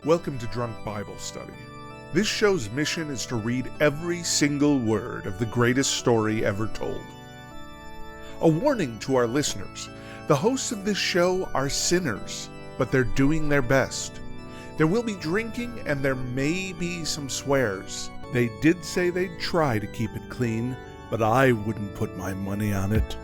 Welcome to Drunk Bible Study. This show's mission is to read every single word of the greatest story ever told. A warning to our listeners, the hosts of this show are sinners, but they're doing their best. There will be drinking and there may be some swears. They did say they'd try to keep it clean, but I wouldn't put my money on it.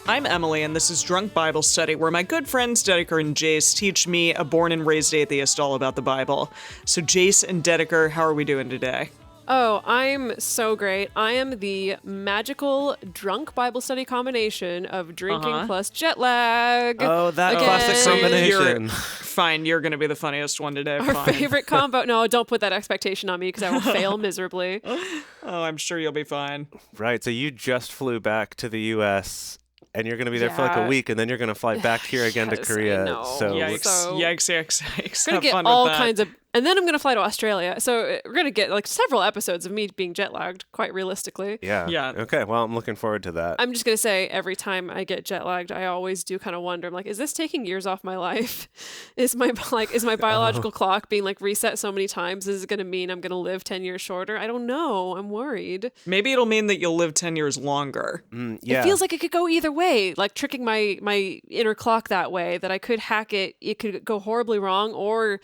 I'm Emily, and this is Drunk Bible Study, where my good friends Dedeker and Jase teach me, a born and raised atheist, all about the Bible. So Jase and Dedeker, how are we doing today? Oh, I'm so great. I am the magical drunk Bible study combination of drinking plus jet lag. Oh, that classic combination. Fine, you're going to be the funniest one today. Our Fine. favorite combo. No, don't put that expectation on me because I will fail miserably. Oh, I'm sure you'll be fine. Right, so you just flew back to the U.S., and you're going to be there for like a week, and then you're going to fly back here again to Korea. So Yikes. We're going to get all kinds of... And then I'm going to fly to Australia. So we're going to get like several episodes of me being jet lagged, quite realistically. Yeah. Okay, well, I'm looking forward to that. I'm just going to say every time I get jet lagged, I always do kind of wonder, I'm like, is this taking years off my life? Is my biological clock being like reset so many times? Is it going to mean I'm going to live 10 years shorter? I don't know. I'm worried. Maybe it'll mean that you'll live 10 years longer. It feels like it could go either way, like tricking my inner clock that way, that I could hack it. It could go horribly wrong or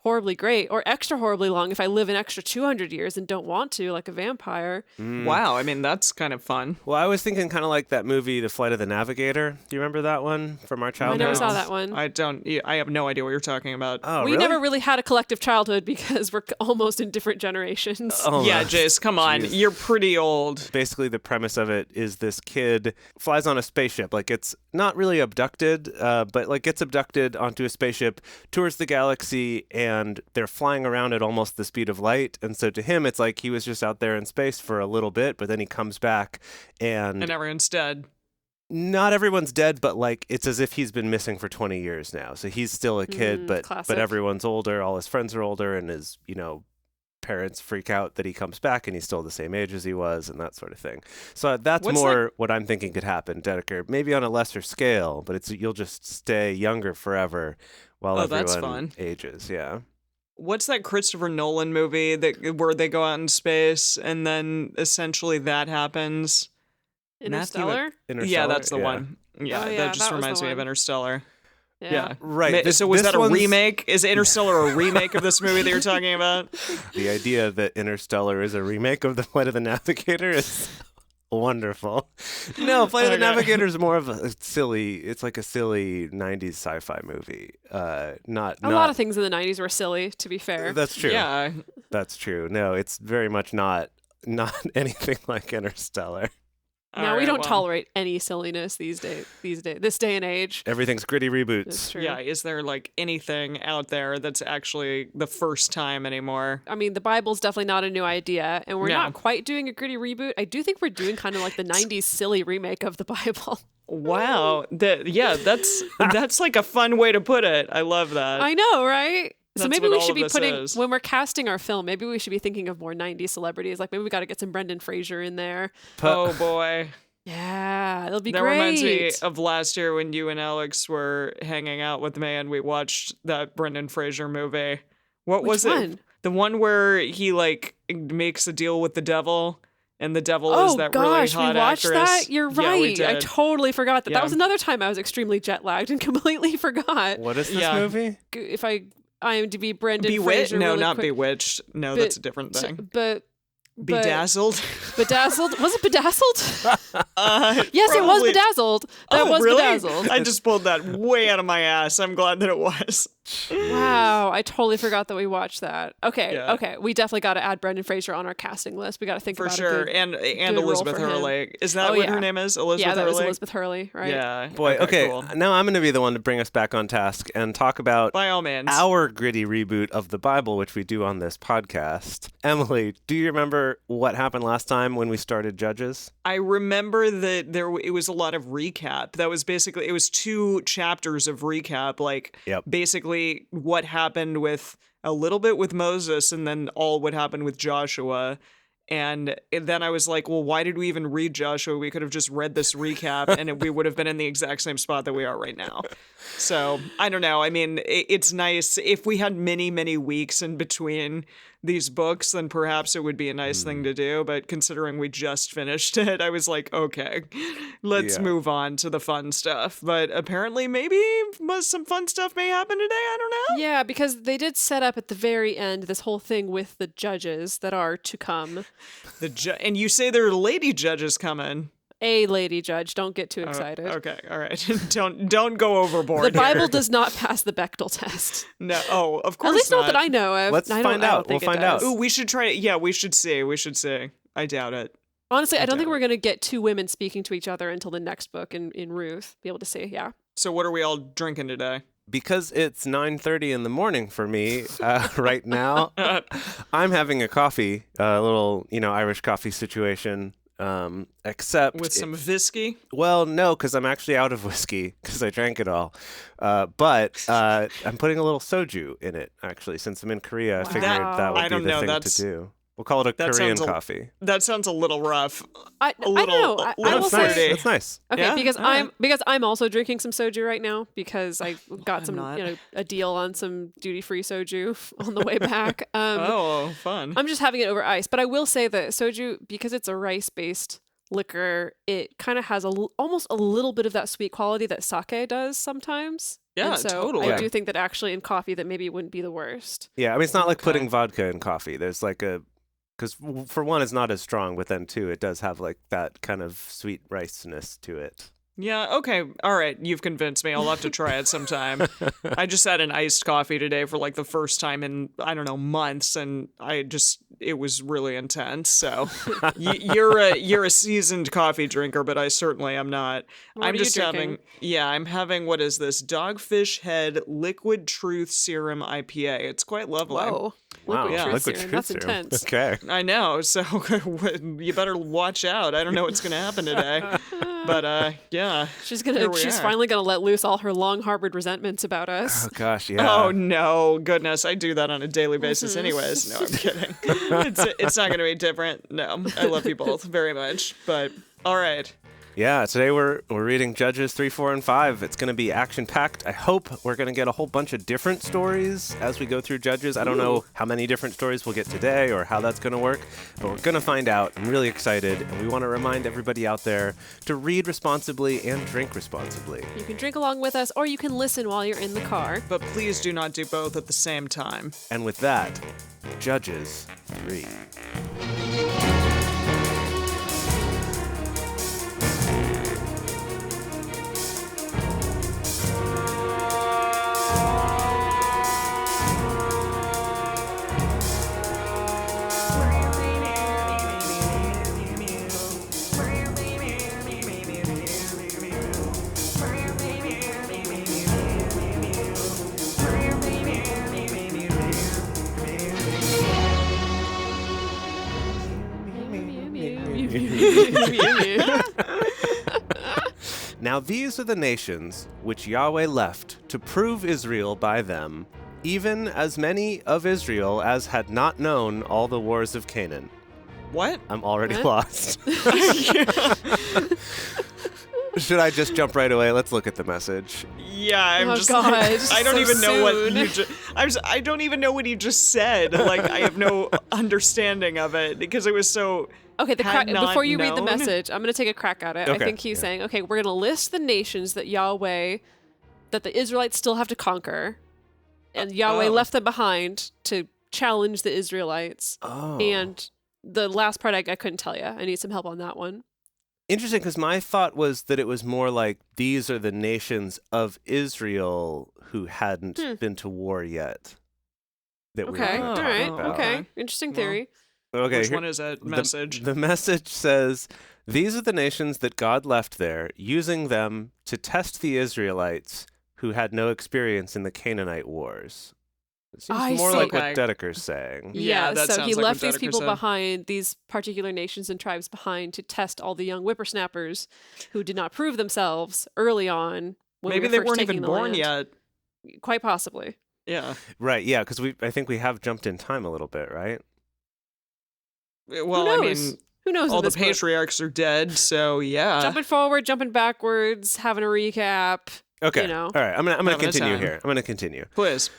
horribly great, or extra horribly long if I live an extra 200 years and don't want to, like a vampire. Wow, I mean, that's kind of fun. Well, I was thinking kind of like that movie, The Flight of the Navigator. Do you remember that one from our childhood? I never saw that one. I have no idea what you're talking about. Oh, we really? never really had a collective childhood because we're almost in different generations. Oh, yeah, Jase, come on. Geez. You're pretty old. Basically, the premise of it is this kid flies on a spaceship. Like, it's not really abducted, but like gets abducted onto a spaceship, tours the galaxy, and they're flying around at almost the speed of light. And so to him, it's like he was just out there in space for a little bit, but then he comes back and everyone's dead. Not everyone's dead, but like it's as if he's been missing for 20 years now. So he's still a kid, but everyone's older. All his friends are older, and his, parents freak out that he comes back and he's still the same age as he was, and that sort of thing. So that's what I'm thinking could happen, Dedeker. Maybe on a lesser scale, but you'll just stay younger forever while everyone ages. Yeah. What's that Christopher Nolan movie where they go out in space and then essentially that happens? Interstellar? Yeah, that's the one. Yeah, that just reminds me of Interstellar. Yeah. Right. So was that a remake? Is Interstellar a remake of this movie that you're talking about? The idea that Interstellar is a remake of The Flight of the Navigator is wonderful. No, Flight of the Navigator is more of a silly 90s sci-fi movie. A lot of things in the 90s were silly, to be fair. That's true. Yeah. That's true. No, it's very much not anything like Interstellar. We don't tolerate any silliness this day and age. Everything's gritty reboots. That's true. Yeah, is there like anything out there that's actually the first time anymore? I mean, the Bible's definitely not a new idea, and we're not quite doing a gritty reboot. I do think we're doing kind of like the 90s silly remake of the Bible. Wow. That's like a fun way to put it. I love that. I know, right? So maybe we should be when we're casting our film, maybe we should be thinking of more 90s celebrities. Like maybe we got to get some Brendan Fraser in there. Oh, boy. Yeah, it'll be great. That reminds me of last year when you and Alex were hanging out with me and we watched that Brendan Fraser movie. What was it? The one where he like makes a deal with the devil. And the devil is that really hot we watched actress. That? You're right. Yeah, we did. I totally forgot that. Yeah. That was another time I was extremely jet lagged and completely forgot. What is this movie? If I IMDb Brendan Bewitched? Fraser. No, not quick. Bewitched. No, that's a different thing. Bedazzled? Bedazzled? Was it Bedazzled? Yes, it was Bedazzled. That was really? Bedazzled. I just pulled that way out of my ass. I'm glad that it was. much. Wow, I totally forgot that we watched that. Okay, Yeah. okay, we definitely got to add Brendan Fraser on our casting list. We got to think For about sure. a good, And good Elizabeth role for him. Hurley. Is that what her name is? Elizabeth yeah, that Hurley? was Elizabeth Hurley, right? Yeah. Boy, okay. Cool. Now I'm going to be the one to bring us back on task and talk about By all means. our gritty reboot of the Bible, which we do on this podcast. Emily, do you remember what happened last time when we started Judges? I remember that it was a lot of recap. That was basically, it was 2 chapters of recap, like basically what happened with a little bit with Moses and then all what happened with Joshua. And then I was like, well, why did we even read Joshua? We could have just read this recap and we would have been in the exact same spot that we are right now. So I don't know. I mean, it's nice. If we had many, many weeks in between these books, then perhaps it would be a nice thing to do. But considering we just finished it, I was like, okay, let's move on to the fun stuff. But apparently maybe some fun stuff may happen today. I don't know. Yeah, because they did set up at the very end this whole thing with the judges that are to come. And you say there are lady judges coming. A lady judge. Don't get too excited. Okay, all right. don't go overboard. The Bible does not pass the Bechdel test. No. Oh, of course At least not that I know of. Let's find out. We'll find out. Ooh, we should try it. Yeah, we should see. I doubt it. Honestly, I don't think we're going to get 2 women speaking to each other until the next book in Ruth. Be able to say, yeah. So what are we all drinking today? Because it's 9:30 in the morning for me right now, I'm having a coffee, a little, Irish coffee situation. Except with some whiskey. Well, no, because I'm actually out of whiskey because I drank it all. But I'm putting a little soju in it. Actually, since I'm in Korea, I figured that would be the thing to do. We'll call it a Korean coffee. That sounds a little rough. I don't know. I will say that's nice. Okay, yeah? because I'm also drinking some soju right now because I got a deal on some duty-free soju on the way back. Oh, fun. I'm just having it over ice, but I will say that soju, because it's a rice-based liquor, it kind of has almost a little bit of that sweet quality that sake does sometimes. Yeah, and so totally. I do think that actually in coffee that maybe it wouldn't be the worst. Yeah, I mean, it's not like putting vodka in coffee. There's like because for one, it's not as strong, but then 2, it does have like that kind of sweet riceness to it. Yeah, okay. All right. You've convinced me. I'll have to try it sometime. I just had an iced coffee today for like the first time in, I don't know, months. And it was really intense. So you're a seasoned coffee drinker, but I certainly am not. I'm having, what is this? Dogfish Head Liquid Truth Serum IPA. It's quite lovely. Whoa. Wow, Liquid Truth That's serum. intense. Okay. I know. So you better watch out. I don't know what's going to happen today. But yeah. She's finally gonna let loose all her long harbored resentments about us. Oh gosh, yeah. Oh no, goodness, I do that on a daily basis anyways. No, I'm kidding. It's not gonna be different. No, I love you both very much. But all right. Yeah, today we're reading Judges 3, 4, and 5. It's going to be action-packed. I hope we're going to get a whole bunch of different stories as we go through Judges. I don't know how many different stories we'll get today or how that's going to work, but we're going to find out. I'm really excited, and we want to remind everybody out there to read responsibly and drink responsibly. You can drink along with us, or you can listen while you're in the car. But please do not do both at the same time. And with that, Judges 3. Now these are the nations which Yahweh left to prove Israel by them, even as many of Israel as had not known all the wars of Canaan. What? I'm already lost. Should I just jump right away? Let's look at the message. Yeah, I don't even know what you just. I don't even know what he just said. Like, I have no understanding of it because it was so. Okay, before you read the message, I'm going to take a crack at it. Okay. I think he's saying, okay, we're going to list the nations that the Israelites still have to conquer, and Yahweh left them behind to challenge the Israelites. Oh. And the last part I couldn't tell you. I need some help on that one. Interesting, because my thought was that it was more like these are the nations of Israel who hadn't been to war yet. That we were Okay, gonna all talk right, about. okay. Interesting theory. Okay, Which one is that message? The message says, these are the nations that God left there, using them to test the Israelites who had no experience in the Canaanite wars. It seems more like what Dedeker's saying. Yeah, that so sounds he like left what these Dedeker people said. behind, these particular nations and tribes behind, to test all the young whippersnappers who did not prove themselves early on. When Maybe we were they first weren't taking even the born land. yet. Quite possibly. Yeah. Right, yeah, because I think we have jumped in time a little bit, right? Well, Who I knows? mean, Who knows? all in the this book? patriarchs are dead, so yeah. Jumping forward, jumping backwards, having a recap. Okay, You know. all right, I'm gonna Having a continue time. here. I'm gonna continue. Please.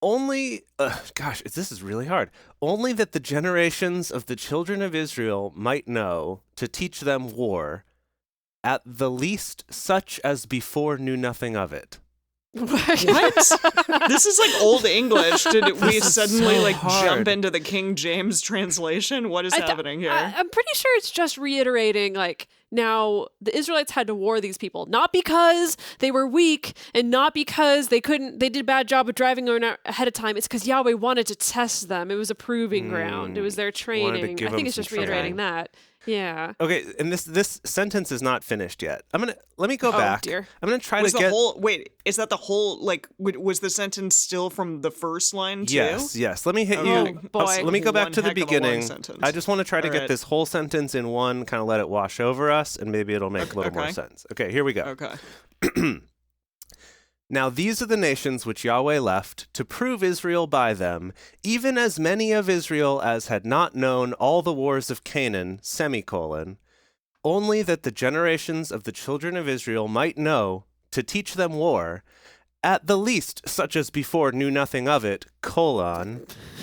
Only, this is really hard. Only that the generations of the children of Israel might know to teach them war, at the least such as before knew nothing of it. What? This is like old English. Did we is suddenly so like hard. jump into the King James translation? What is happening here? I'm pretty sure it's just reiterating, like, now the Israelites had to war these people, not because they were weak and not because they did a bad job of driving ahead of time. It's because Yahweh wanted to test them. It was a proving ground. It was their training. I think it's just reiterating that. Yeah. Okay, and this sentence is not finished yet. Let me go back. Dear. I'm gonna try was to the get. whole wait? Is that the whole like? Was the sentence still from the first line too? Yes. Let me hit Okay. you. Oh, boy. Let me go back One to the heck of a long beginning. sentence. I just want to try to All get right. this whole sentence in one, kind of let it wash over us, and maybe it'll make a little more Okay. sense. Okay, here we go. Okay. Now these are the nations which Yahweh left to prove Israel by them, even as many of Israel as had not known all the wars of Canaan, only that the generations of the children of Israel might know, to teach them war, at the least such as before knew nothing of it,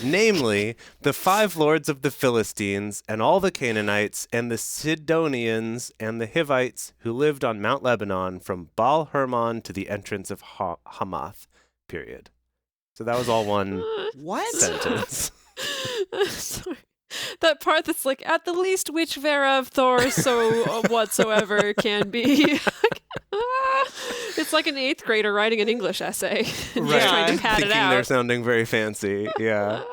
namely, the 5 lords of the Philistines, and all the Canaanites, and the Sidonians, and the Hivites, who lived on Mount Lebanon, from Baal Hermon to the entrance of Hamath, period. So that was all one What? sentence. Sorry. That part that's like, at the least which thereof Thor so whatsoever can be. It's like an 8th grader writing an English essay. Just trying to pad Thinking it out. they're sounding very fancy. Yeah.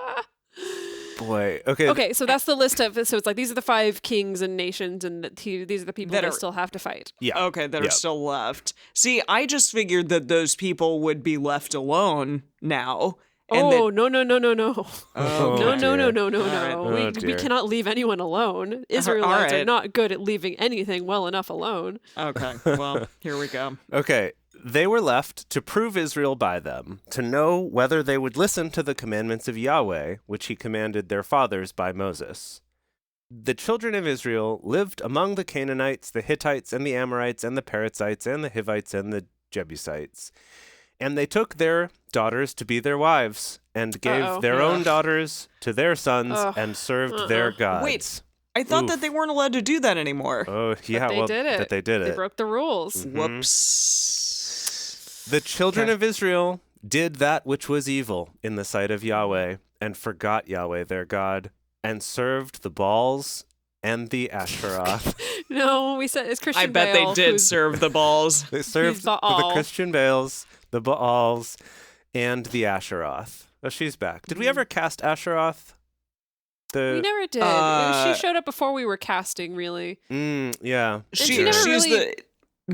Boy. Okay. Okay, so that's the list of. So it's like these are the 5 kings and nations, and these are the people that still have to fight. Yeah. Okay, that are still left. See, I just figured that those people would be left alone now. And Oh, that, no. Oh, No. dear. No. Oh, We dear. cannot leave anyone alone. Israelites are right. not good at leaving anything well enough alone. Okay, well, here we go. Okay. They were left to prove Israel by them, to know whether they would listen to the commandments of Yahweh, which he commanded their fathers by Moses. The children of Israel lived among the Canaanites, the Hittites, and the Amorites, and the Perizzites, and the Hivites, and the Jebusites. And they took their daughters to be their wives, and gave their own daughters to their sons, and served their gods. Wait, I thought that they weren't allowed to do that anymore. Oh, yeah, But they did it. That they did They it. broke the rules. Whoops. The children Okay. of Israel did that which was evil in the sight of Yahweh, and forgot Yahweh their God, and served the Baals and the Asheroth. No, we said it's Christian I bet Bale, they did who's- serve the balls. They served the Baal. Christian Baals, the Baals, and the Asheroth. Oh, she's back. Did we ever cast Asheroth? We never did. She showed up before we were casting, really. Yeah. she never She's really- the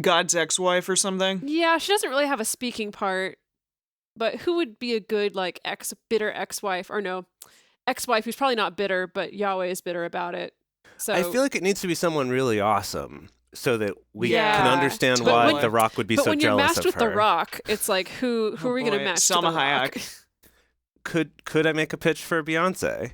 God's ex-wife or something. Yeah, she doesn't really have a speaking part. But who would be a good, like, bitter ex-wife? Or no, ex-wife who's probably not bitter, but Yahweh is bitter about it. So I feel like it needs to be someone really awesome so that we Yeah. can understand But why when- The Rock would be but so when you're jealous matched of with her. The Rock, it's like, who are we going to boy. match Salma to The Rock? Hayek. Could I make a pitch for Beyonce?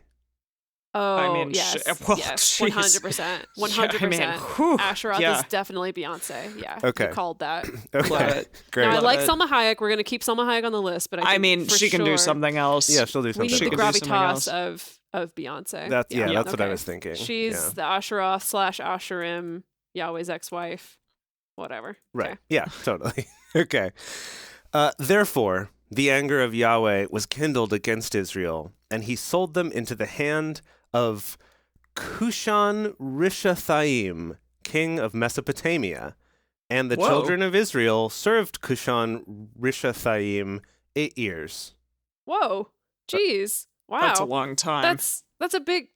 Oh, I mean, yes, well, yes, jeez. 100%. Yeah, 100%. I mean, whew, Asheroth yeah. is definitely Beyonce. Yeah, Okay. you called that. Love Okay. it. Great. Now, I Love like it. Salma Hayek. We're going to keep Salma Hayek on the list, but I think for she can do sure something else. Yeah, she'll do We something. need She the could do something else. gravitas of Beyonce. That's that's what I okay. was thinking. She's Yeah. the Asheroth / Asherim, Yahweh's ex-wife, whatever. Right. Okay. Yeah, totally. Okay. Therefore, the anger of Yahweh was kindled against Israel, and he sold them into the hand of Cushan Rishathaim, king of Mesopotamia. And the Whoa. children of Israel served Cushan-Rishathaim 8 years. Whoa. Jeez. Wow. That's a long time. That's a big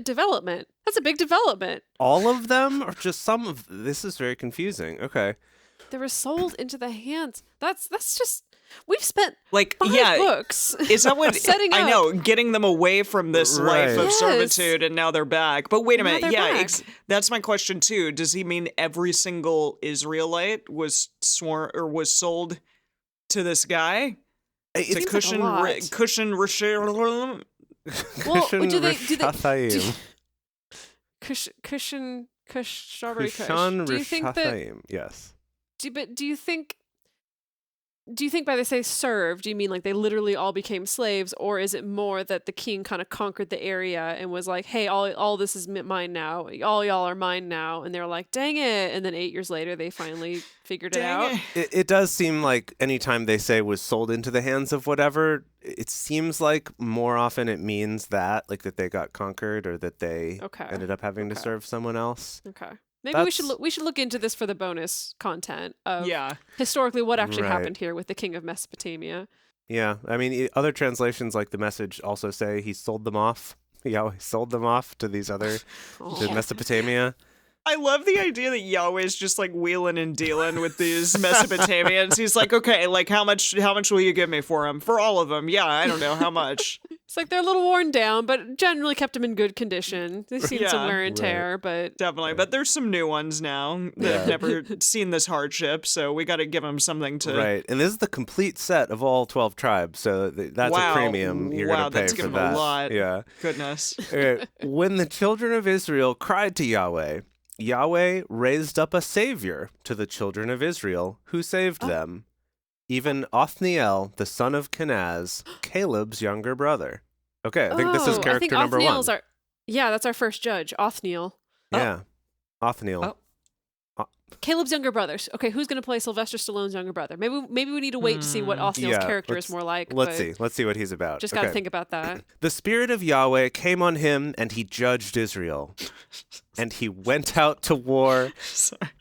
development. That's a big development. All of them or just some of this is very confusing. Okay. They were sold into the hands. That's just we've spent like 5 books. Is that what setting I up. know, getting them away from this life of Yes. servitude, and now they're back. But wait a Now minute, they're back. that's my question too. Does he mean every single Israelite was sworn or was sold to this guy? It To seems Cushan like a lot. Cushan Rishathaim? Well, do they Cushan-Rishathaim. Strawberry Kush. Cushan Do you think that? Rishathaim, yes. Do you think by they say served, do you mean like they literally all became slaves, or is it more that the king kind of conquered the area and was like, hey, all this is mine now, all y'all are mine now, and they're like, dang it, and then 8 years later they finally figured it out? It does seem like anytime they say was sold into the hands of whatever, it seems like more often it means that, like that they got conquered or that they ended up having to serve someone else. Okay. Maybe we should look into this for the bonus content of historically what actually happened here with the king of Mesopotamia. Yeah, I mean, other translations like the Message also say he sold them off. Yahweh sold them off to these other to Mesopotamia. I love the idea that Yahweh's just like wheeling and dealing with these Mesopotamians. He's like, okay, like how much will you give me for them? For all of them? Yeah, I don't know how much. It's like they're a little worn down, but generally kept them in good condition. They've seen some wear and tear, but definitely. But there's some new ones now that have never seen this hardship, so we got to give them something to. Right, and this is the complete set of all 12 tribes, so that's a premium you're going to pay for that. A lot. Yeah, goodness. When the children of Israel cried to Yahweh, Yahweh raised up a savior to the children of Israel who saved them. Even Othniel, the son of Kenaz, Caleb's younger brother. Okay, I think this is character number Othniel's one. That's our first judge, Othniel. Yeah, Othniel. Caleb's younger brothers. Okay, who's going to play Sylvester Stallone's younger brother? Maybe we need to wait to see what Othniel's character is more like. Let's see what he's about. Just got to think about that. The Spirit of Yahweh came on him, and he judged Israel. And he went out to war.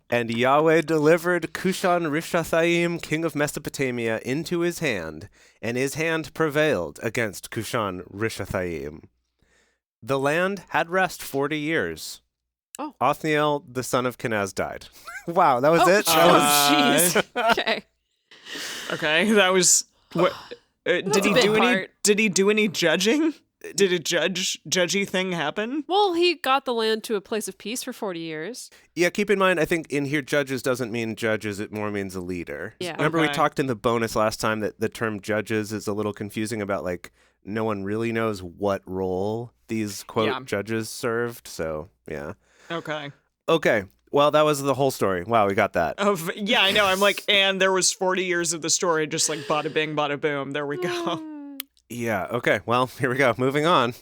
And Yahweh delivered Cushan-Rishathaim, king of Mesopotamia, into his hand, and his hand prevailed against Cushan-Rishathaim. The land had rest 40 years. Oh. Othniel, the son of Kenaz, died. Wow, that was it? Jeez. Okay. Okay, that was what did he do any judging? Did a judgy thing happen? Well, he got the land to a place of peace for 40 years. Yeah, keep in mind, I think in here judges doesn't mean judges, it more means a leader. Yeah. Remember we talked in the bonus last time that the term judges is a little confusing about like no one really knows what role these quote judges served. So, yeah. Okay. Well, that was the whole story. Wow, we got that. Yeah, I know. I'm like, and there was 40 years of the story, just like bada bing, bada boom. There we go. Yeah, okay. Well, here we go. Moving on.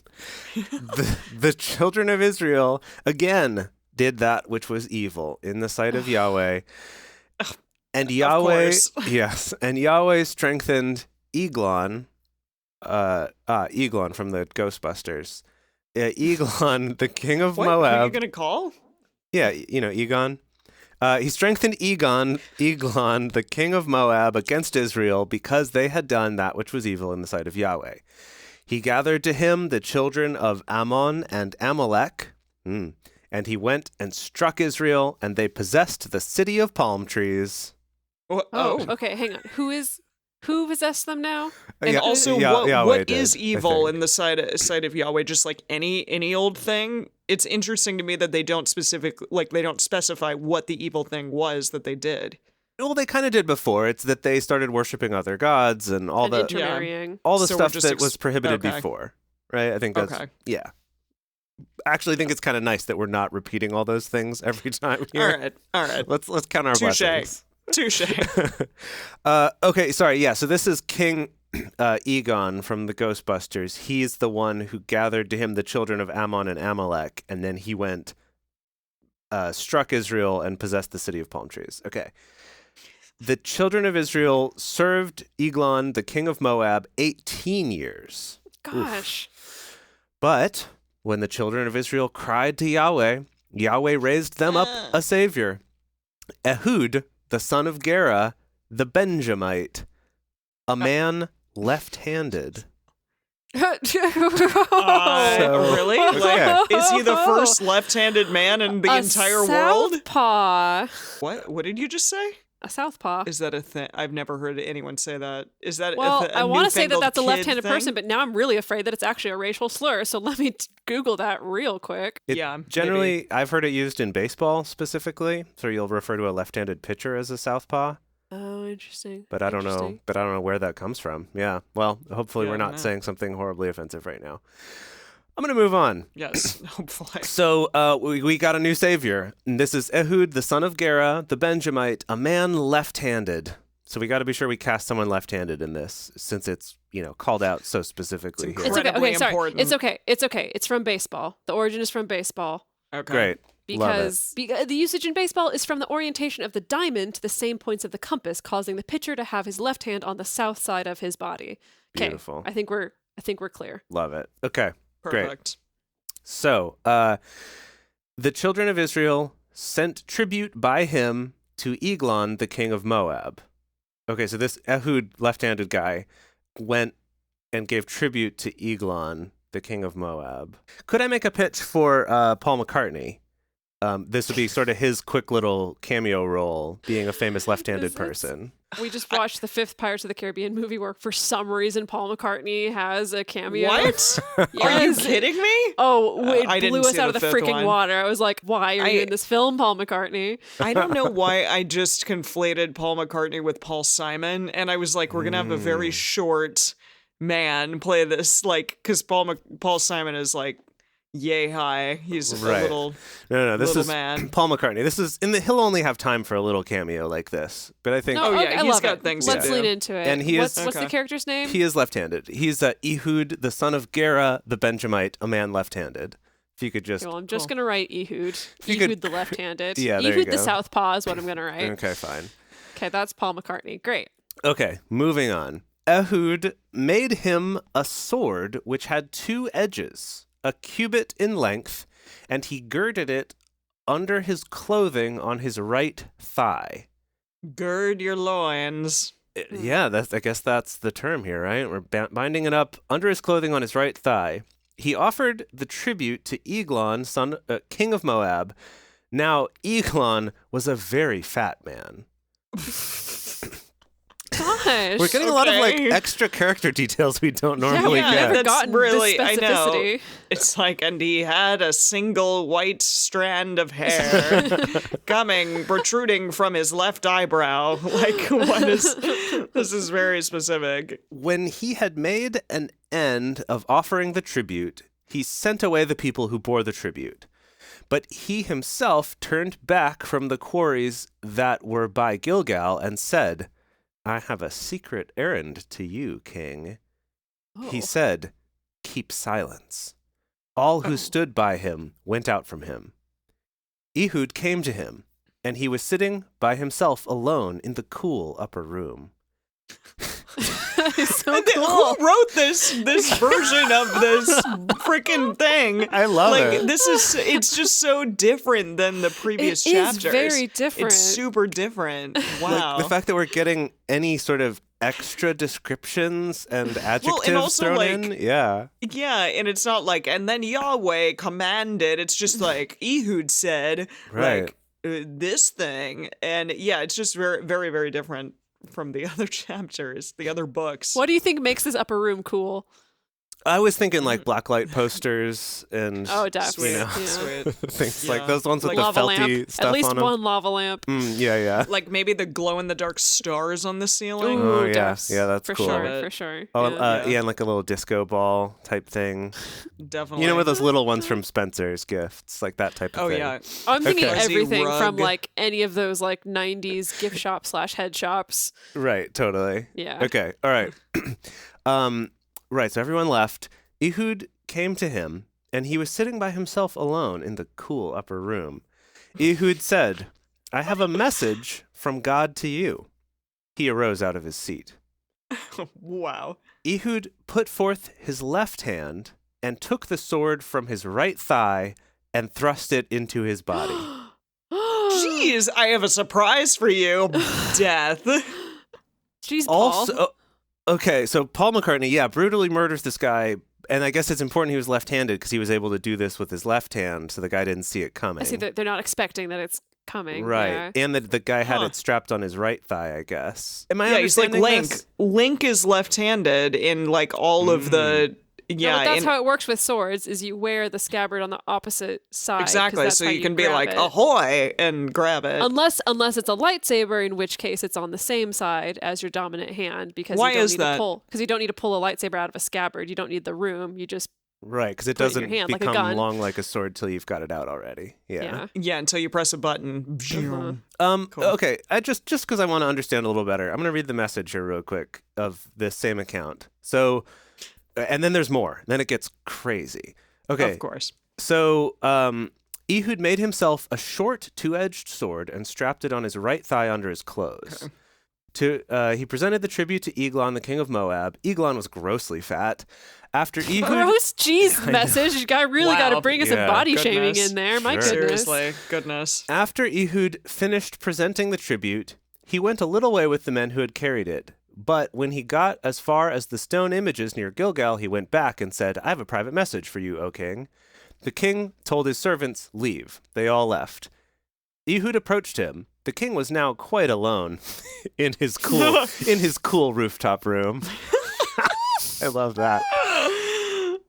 The children of Israel, again, did that which was evil in the sight of Yahweh. And Yahweh, and Yahweh strengthened Eglon, Eglon from the Ghostbusters. Eglon, the king of Moab. Who are you going to call? Yeah, you know, Egon. He strengthened Eglon, the king of Moab, against Israel because they had done that which was evil in the sight of Yahweh. He gathered to him the children of Ammon and Amalek, and he went and struck Israel, and they possessed the city of palm trees. Okay, hang on. Who possessed them now? And also, what is evil in the sight of Yahweh? Just like any old thing. It's interesting to me that they don't specify what the evil thing was that they did. Well, they kind of did before. It's that they started worshiping other gods and all the stuff that was prohibited before, right? I think that's Actually, I think it's kind of nice that we're not repeating all those things every time here. All right. Let's count our blessings. Touche. Okay, sorry. Yeah, so this is King Egon from the Ghostbusters. He's the one who gathered to him the children of Ammon and Amalek, and then he went, struck Israel, and possessed the city of palm trees. Okay. The children of Israel served Eglon, the king of Moab, 18 years. Gosh. Oof. But when the children of Israel cried to Yahweh, Yahweh raised them up a savior, Ehud, the son of Gera, the Benjamite, a man left-handed. Really? Like, is he the first left-handed man in the entire world? Southpaw. What did you just say? A southpaw. Is that a thing? I've never heard anyone say that. Is that I want to say that that's a left-handed thing? person, but now I'm really afraid that it's actually a racial slur. So let me Google that real quick. Generally, maybe. I've heard it used in baseball specifically. So you'll refer to a left-handed pitcher as a southpaw. Oh, interesting. But I don't know. But I don't know where that comes from. Yeah. Well, hopefully we're not saying something horribly offensive right now. I'm going to move on. Yes, hopefully. So we got a new savior. And this is Ehud, the son of Gera, the Benjamite, a man left-handed. So we got to be sure we cast someone left-handed in this, since it's, called out so specifically here. It's okay. Okay, sorry. It's okay. It's okay. It's from baseball. The origin is from baseball. Okay. Great. Because the usage in baseball is from the orientation of the diamond to the same points of the compass, causing the pitcher to have his left hand on the south side of his body. Beautiful. I think we're clear. Love it. Okay. Perfect. Great. So, the children of Israel sent tribute by him to Eglon, the king of Moab. Okay, so this Ehud, left-handed guy, went and gave tribute to Eglon, the king of Moab. Could I make a pitch for Paul McCartney? This would be sort of his quick little cameo role, being a famous left-handed person. We just watched the 5th Pirates of the Caribbean movie where for some reason Paul McCartney has a cameo. What? Are you kidding me? Oh, it blew us out of the 5th freaking one. water. I was like, why are you in this film, Paul McCartney? I don't know why I just conflated Paul McCartney with Paul Simon, and I was like, we're going to have a very short man play this, because Paul Simon is like, yay high. He's a little No, this little is man. Paul McCartney. This is he'll only have time for a little cameo like this. But I think he's got things to do. Let's lean into it. And what's the character's name? He is left-handed. He's Ehud, the son of Gera, the Benjamite, a man left-handed. If you could just I'm just gonna write Ehud. Ehud the left-handed. Yeah, there you Ehud go. the southpaw is what I'm gonna write. Okay, fine. Okay, that's Paul McCartney. Great. Okay, moving on. Ehud made him a sword which had 2 edges, a cubit in length, and he girded it under his clothing on his right thigh. Gird your loins. Yeah, I guess that's the term here, right? We're binding it up under his clothing on his right thigh. He offered the tribute to Eglon, king of Moab. Now, Eglon was a very fat man. Gosh. We're getting a lot of extra character details we don't normally I've get. never gotten really, this specificity. I know. It's and he had a single white strand of hair protruding from his left eyebrow. This is very specific. When he had made an end of offering the tribute, he sent away the people who bore the tribute. But he himself turned back from the quarries that were by Gilgal and said, I have a secret errand to you, king. Oh. He said, keep silence. All who stood by him went out from him. Ehud came to him, and he was sitting by himself alone in the cool upper room. So cool. Who wrote this version of this freaking thing? I love it. It's just so different than the previous chapters. It is very different. It's super different. Wow. The fact that we're getting any sort of extra descriptions and adjectives thrown in. Yeah. Yeah, and it's not and then Yahweh commanded. It's just Ehud said, right. This thing. And yeah, it's just very, very, very different from the other chapters, the other books. What do you think makes this upper room cool? I was thinking blacklight posters and definitely. Sweet. Things like those ones with the lava felty lamp. stuff on them. At least one lava lamp. Yeah. Maybe the glow-in-the-dark stars on the ceiling. Oh yeah, that's for cool. For sure. Oh, and like a little disco ball type thing. Definitely. You know, with those little ones from Spencer's Gifts, like that type of thing. Oh yeah. I'm thinking everything from any of those 90s gift shop / head shops. Right. Totally. Yeah. Okay. All right. Right. So everyone left. Ehud came to him, and he was sitting by himself alone in the cool upper room. Ehud said, I have a message from God to you. He arose out of his seat. Wow. Ehud put forth his left hand and took the sword from his right thigh and thrust it into his body. Jeez, I have a surprise for you. Death. Jeez, Paul. Also, okay, so Paul McCartney, brutally murders this guy. And I guess it's important he was left-handed because he was able to do this with his left hand, so the guy didn't see it coming. I see that they're not expecting that it's coming. Right. Yeah. And the guy had it strapped on his right thigh, I guess. Am I he's like understanding Link. this? Link is left-handed in like all of the... Yeah, but that's how it works with swords, is you wear the scabbard on the opposite side. Exactly, so you can be like, it. ahoy, and grab it. Unless it's a lightsaber, in which case it's on the same side as your dominant hand, because Why you don't is need that? to pull. Because you don't need to pull a lightsaber out of a scabbard. You don't need the room. You just Right, because it put it in your doesn't hand like a become gun. long like a sword till you've got it out already. yeah. Yeah, until you press a button. Uh-huh. Cool. Okay, just because I want to understand a little better, I'm going to read the message here real quick of this same account. So, and then there's more. Then it gets crazy. Okay. Of course. So, Ehud made himself a short two-edged sword and strapped it on his right thigh under his clothes. Okay. He presented the tribute to Eglon, the king of Moab. Eglon was grossly fat. After Ehud... Gross cheese message. You really got to bring us some body shaming Goodness. in there. My Sure. goodness. Seriously, goodness. After Ehud finished presenting the tribute, he went a little way with the men who had carried it. But when he got as far as the stone images near Gilgal, he went back and said, I have a private message for you, O king. The king told his servants, leave. They all left. Ehud approached him. The king was now quite alone in his cool rooftop room. I love that.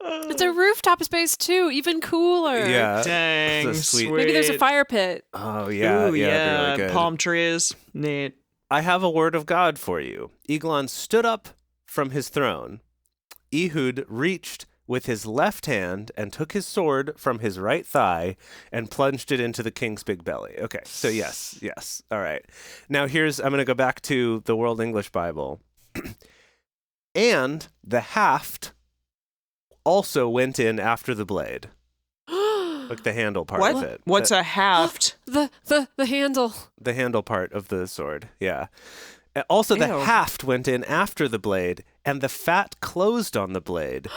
It's a rooftop space too, even cooler. Yeah. Dang, It's a sweet- Maybe there's a fire pit. Oh, yeah. Ooh, yeah, it'd be really good. palm trees. Neat. I have a word of God for you. Eglon stood up from his throne. Ehud reached with his left hand and took his sword from his right thigh and plunged it into the king's big belly. Okay, so yes. All right. Now I'm going to go back to the World English Bible. And the haft also went in after the blade. Like the handle part of it. What's a haft? The handle. The handle part of the sword, yeah. Also, the haft went in after the blade, and the fat closed on the blade,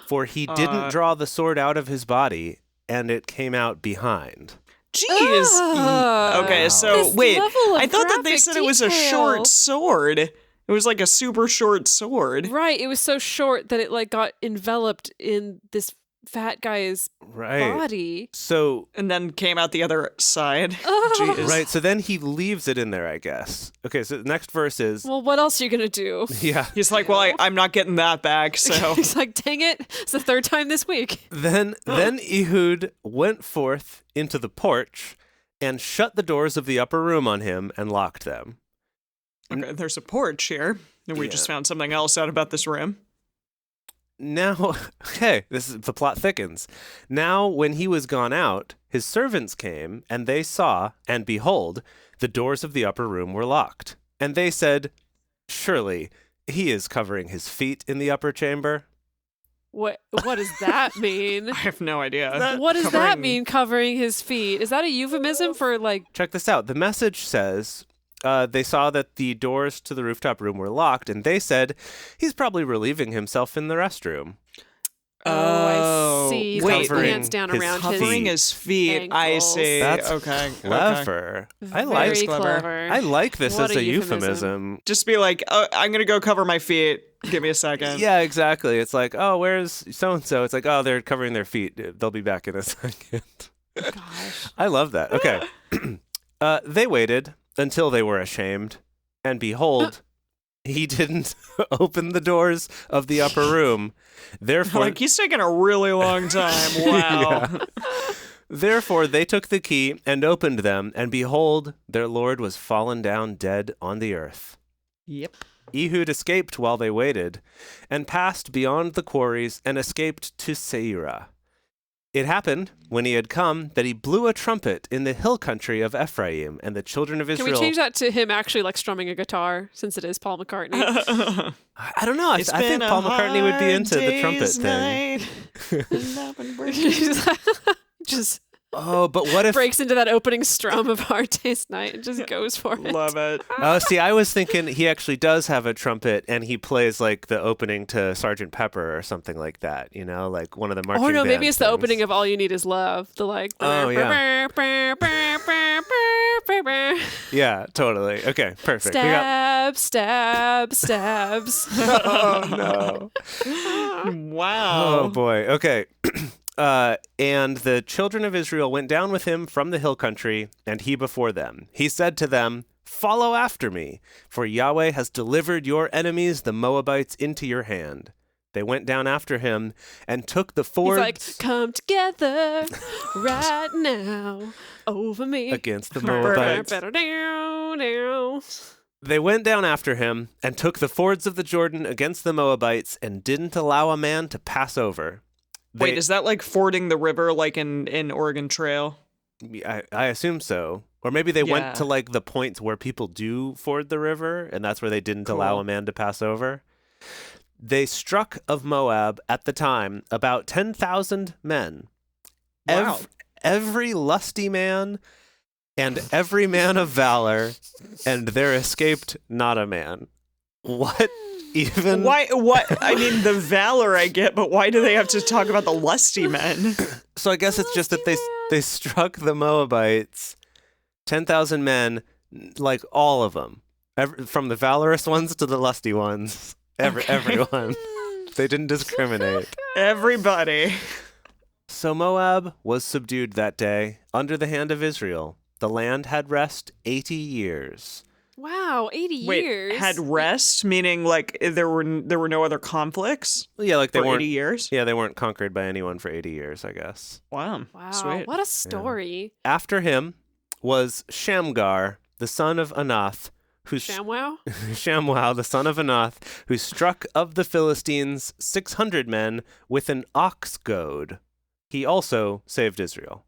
for he didn't draw the sword out of his body, and it came out behind. Jeez. Okay, so This wait. level of I thought that they graphic said it was a detail. short sword. It was like a super short sword. Right. It was so short that it like got enveloped in this fat guy's body. So And then came out the other side. Ugh. right, so then he leaves it in there, I guess. Okay, so the next verse is Well, what else are you gonna do? yeah. He's like, well, I'm not getting that back, so. He's like, dang it! It's the third time this week. Then Ehud went forth into the porch and shut the doors of the upper room on him and locked them. Okay, there's a porch here. And we just found something else out about this room. Now, okay, the plot thickens. Now, when he was gone out, his servants came, and they saw, and behold, the doors of the upper room were locked. And they said, surely he is covering his feet in the upper chamber. What does that mean? I have no idea. What does that mean, covering his feet? Is that a euphemism for like... Check this out. The message says, they saw that the doors to the rooftop room were locked, and they said, he's probably relieving himself in the restroom. Oh, I see. Wait, His pants down his around Covering his feet, I ankles. see. That's okay. clever. I like Very clever. clever. I like this What as a euphemism. euphemism. Just be like, oh, I'm going to go cover my feet. Give me a second. Yeah, exactly. It's like, oh, where's so-and-so? It's like, oh, they're covering their feet. They'll be back in a second. Gosh. I love that. Okay. They waited until they were ashamed, and behold, he didn't open the doors of the upper room. Therefore, Like, he's taking a really long time. Wow. Yeah. Therefore, they took the key and opened them, and behold, their lord was fallen down dead on the earth. Yep. Ehud escaped while they waited, and passed beyond the quarries and escaped to Seirah. It happened, when he had come, that he blew a trumpet in the hill country of Ephraim, and the children of Can Israel... we change that to him actually like strumming a guitar, since it is Paul McCartney? I don't know. I think Paul McCartney would be into the trumpet thing. Just Oh, but what if breaks into that opening strum of Hard Day's Night and just goes for it? Love it. Oh, see, I was thinking he actually does have a trumpet, and he plays like the opening to Sergeant Pepper or something like that. You know, like one of the marching. Oh no, maybe band it's the things. opening of All You Need Is Love. The like. Oh yeah. Yeah, totally. Okay, perfect. Stabs. Oh no. Wow. Oh boy. Okay. And the children of Israel went down with him from the hill country, and he before them. He said to them, "Follow after me, for Yahweh has delivered your enemies, the Moabites, into your hand." They went down after him and took the fords. He's like, "Come together right now over me against the Moabites. They went down after him and took the fords of the Jordan against the Moabites and didn't allow a man to pass over. Wait, is that like fording the river like in Oregon Trail? I assume so. Or maybe they went to like the points where people do ford the river, and that's where they didn't allow a man to pass over. They struck of Moab at the time about 10,000 men. Wow. Every lusty man and every man of valor, and there escaped not a man. What even? Why? What? I mean, the valor I get, but why do they have to talk about the lusty men? So I guess it's just that they struck the Moabites, 10,000 men, like all of them, from the valorous ones to the lusty ones. Everyone. They didn't discriminate. Everybody. So Moab was subdued that day under the hand of Israel. The land had rest 80 years. Wow, 80 years. Wait, had rest, meaning like there were no other conflicts? Yeah, like they weren't 80 years? Yeah, they weren't conquered by anyone for 80 years, I guess. Wow. Sweet. What a story. Yeah. After him was Shamgar, the son of Anath, Shamwah, the son of Anath, who struck of the Philistines 600 men with an ox goad. He also saved Israel.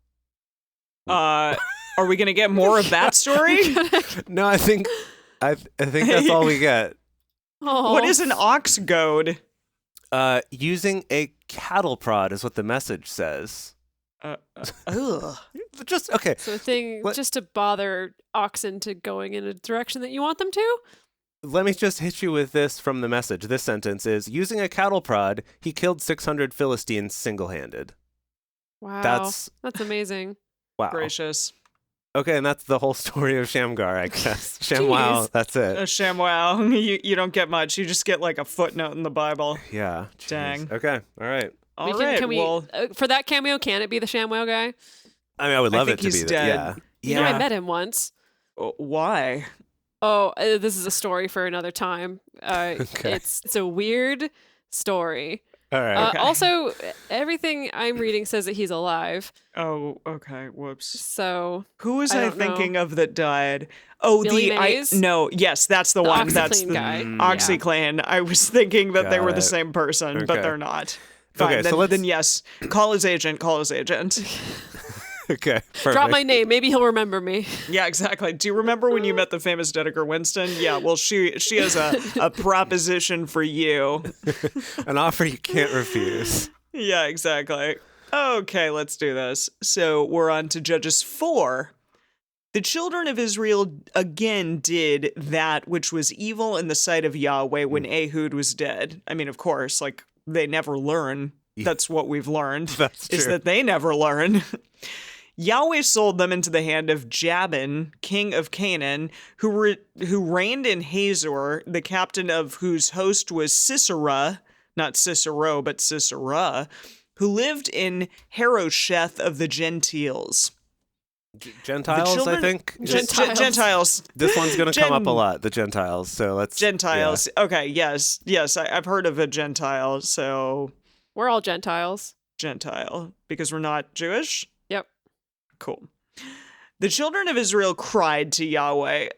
Are we gonna get more of that story? No, I think that's all we get. Oh. What is an ox goad? Using a cattle prod is what the message says. Ugh. Just okay. So a thing just to bother oxen to going in a direction that you want them to? Let me just hit you with this from the message. This sentence is, using a cattle prod, he killed 600 Philistines single-handed. Wow. That's amazing. Wow. Gracious. Okay, and that's the whole story of Shamgar, I guess. ShamWow, that's it. ShamWow. You don't get much. You just get like a footnote in the Bible. Yeah. Dang. Okay, all right. Can we, for that cameo, can it be the ShamWow guy? I mean, I would love it to he's be dead. Yeah. You know, I met him once. Why? Oh, this is a story for another time. Okay. It's a weird story. All right. Okay. Also, everything I'm reading says that he's alive. Oh, okay. Whoops. So who was I thinking of that died? Oh, Billy Mays? Yes, that's the one. That's the guy. OxyClean. I was thinking that they were the it. same person, Okay. but they're not. Fine, Okay, then yes, call his agent. Okay, perfect. Drop my name. Maybe he'll remember me. Yeah, exactly. Do you remember when you met the famous Dedeker Winston? Yeah, well, she has a proposition for you. An offer you can't refuse. Yeah, exactly. Okay, let's do this. So we're on to Judges 4. The children of Israel again did that which was evil in the sight of Yahweh when Ehud was dead. I mean, of course, like, they never learn. That's what we've learned. That's true. Is that they never learn. Yahweh sold them into the hand of Jabin, king of Canaan, who reigned in Hazor, the captain of whose host was Sisera, not Cicero, but Sisera, who lived in Harosheth of the Gentiles. Gentiles, I think. Gentiles. This one's going to come up a lot, the Gentiles. So let's. Gentiles. Yeah. Okay, yes. I've heard of a Gentile, so. We're all Gentiles. Gentile, because we're not Jewish? Yep. Cool. The children of Israel cried to Yahweh,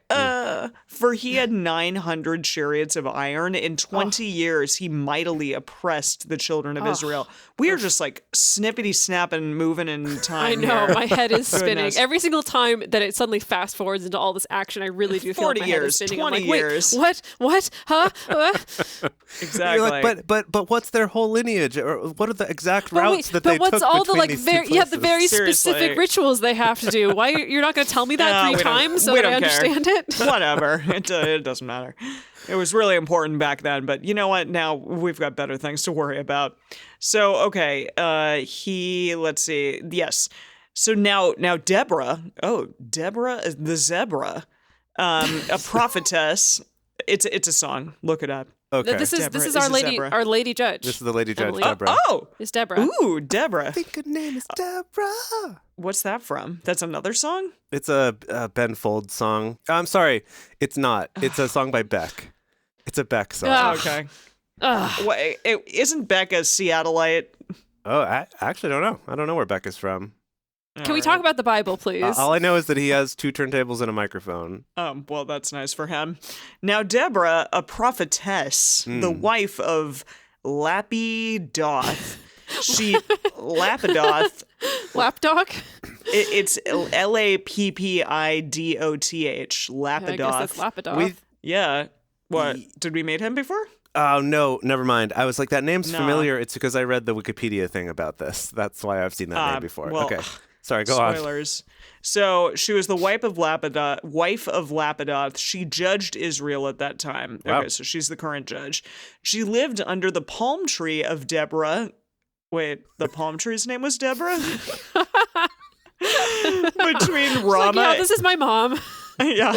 for he had 900 chariots of iron. In 20 years, he mightily oppressed the children of Israel. We are just like snippety snapping, moving in time. I know, here. my head is spinning. Every single time that it suddenly fast forwards into all this action, I really do feel like my head is spinning. 20 I'm like, years. Wait, what? Huh? Exactly. You're like, but what's their whole lineage, or what are the exact routes that they took? But what's all the between like these two places? you have the very Seriously. specific rituals they have to do? Why you're not going to tell me that No, 3 times so we that I don't care. understand it? Whatever. It doesn't matter. It was really important back then, but you know what? Now we've got better things to worry about. So, okay, let's see. Yes. So now Deborah, Deborah the zebra, a prophetess. It's a song. Look it up. Okay. This Deborah is is our a lady zebra. our lady judge. This is the lady judge, Emily. Deborah. It's Deborah. Ooh, Deborah. I think her name is Deborah. What's that from? That's another song? It's a Ben Folds song. I'm sorry, it's not. It's a song by Beck. It's a Beck song. Ugh. Okay. Ugh. Wait, isn't Beck a Seattleite? Oh, I actually don't know. I don't know where Beck is from. Can we talk about the Bible, please? All I know is that he has 2 turntables and a microphone. Well, that's nice for him. Now, Deborah, a prophetess, the wife of Lapidoth. Lapidoth. Lapdog? It's Lappidioth. Lapidoth. I guess that's Lapidoth. Yeah. What? Did we meet him before? Oh, no, never mind. I was like, that name's familiar. It's because I read the Wikipedia thing about this. That's why I've seen that name before. Well, okay. Sorry, go on. Spoilers. So she was the wife of Lapidoth. She judged Israel at that time. Wow. Okay, so she's the current judge. She lived under the palm tree of Deborah. Wait, the palm tree's name was Deborah? Between Ramah. Like, yeah, this is my mom. Yeah.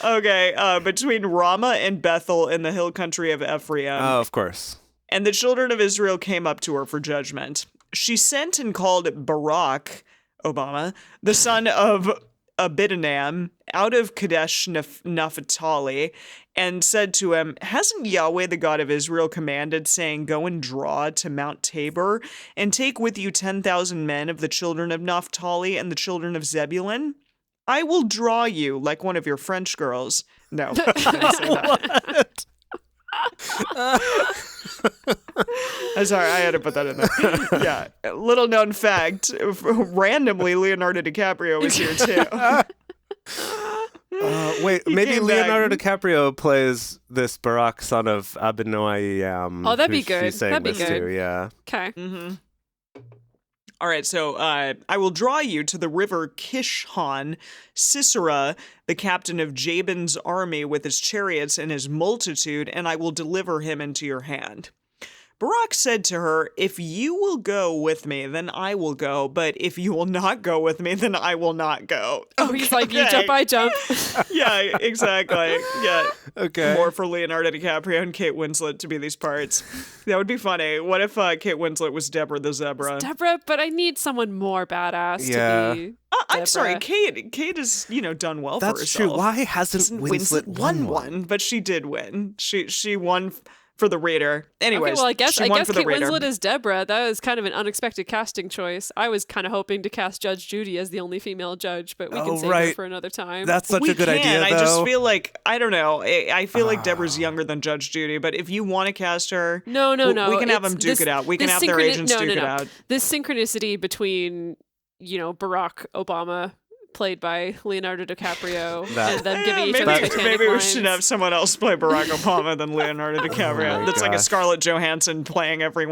Okay, between Ramah and Bethel in the hill country of Ephraim. Oh, of course. And the children of Israel came up to her for judgment. She sent and called Barack Obama, the son of Abinadab, out of Kadesh Naphtali, and said to him, hasn't Yahweh, the God of Israel, commanded, saying, go and draw to Mount Tabor, and take with you 10,000 men of the children of Naphtali and the children of Zebulun? I will draw you like one of your French girls. No, I didn't say that. I'm sorry, I had to put that in there. Yeah, little known fact, randomly Leonardo DiCaprio was here too. Wait, maybe Leonardo DiCaprio plays this Barak, son of Abinoam. Oh, that'd be good. That'd be good. Too, yeah. Okay. Mm-hmm. All right, so I will draw you to the river Kishon. Sisera, the captain of Jabin's army with his chariots and his multitude, and I will deliver him into your hand. Barak said to her, if you will go with me, then I will go, but if you will not go with me, then I will not go. Oh, he's like, you jump, I jump. Yeah, exactly. Yeah. Okay. More for Leonardo DiCaprio and Kate Winslet to be these parts. That would be funny. What if Kate Winslet was Deborah the zebra? Deborah, but I need someone more badass to be I'm sorry, Kate has, done well for herself. That's true. Why hasn't Winslet won one? But she did win. She won for the reader. Anyways, okay, well, I guess Kate Winslet Winslet is Deborah. That was kind of an unexpected casting choice. I was kind of hoping to cast Judge Judy as the only female judge, but we can save her for another time. That's such a good idea, though. I just feel like, I don't know. I feel like Deborah's younger than Judge Judy, but if you want to cast her, no. We can have them duke it out. We can have their agents duke it out. This synchronicity between, Barack Obama, played by Leonardo DiCaprio, and then giving each other Titanic maybe lines. We should have someone else play Barack Obama than Leonardo DiCaprio. That's like a Scarlett Johansson playing every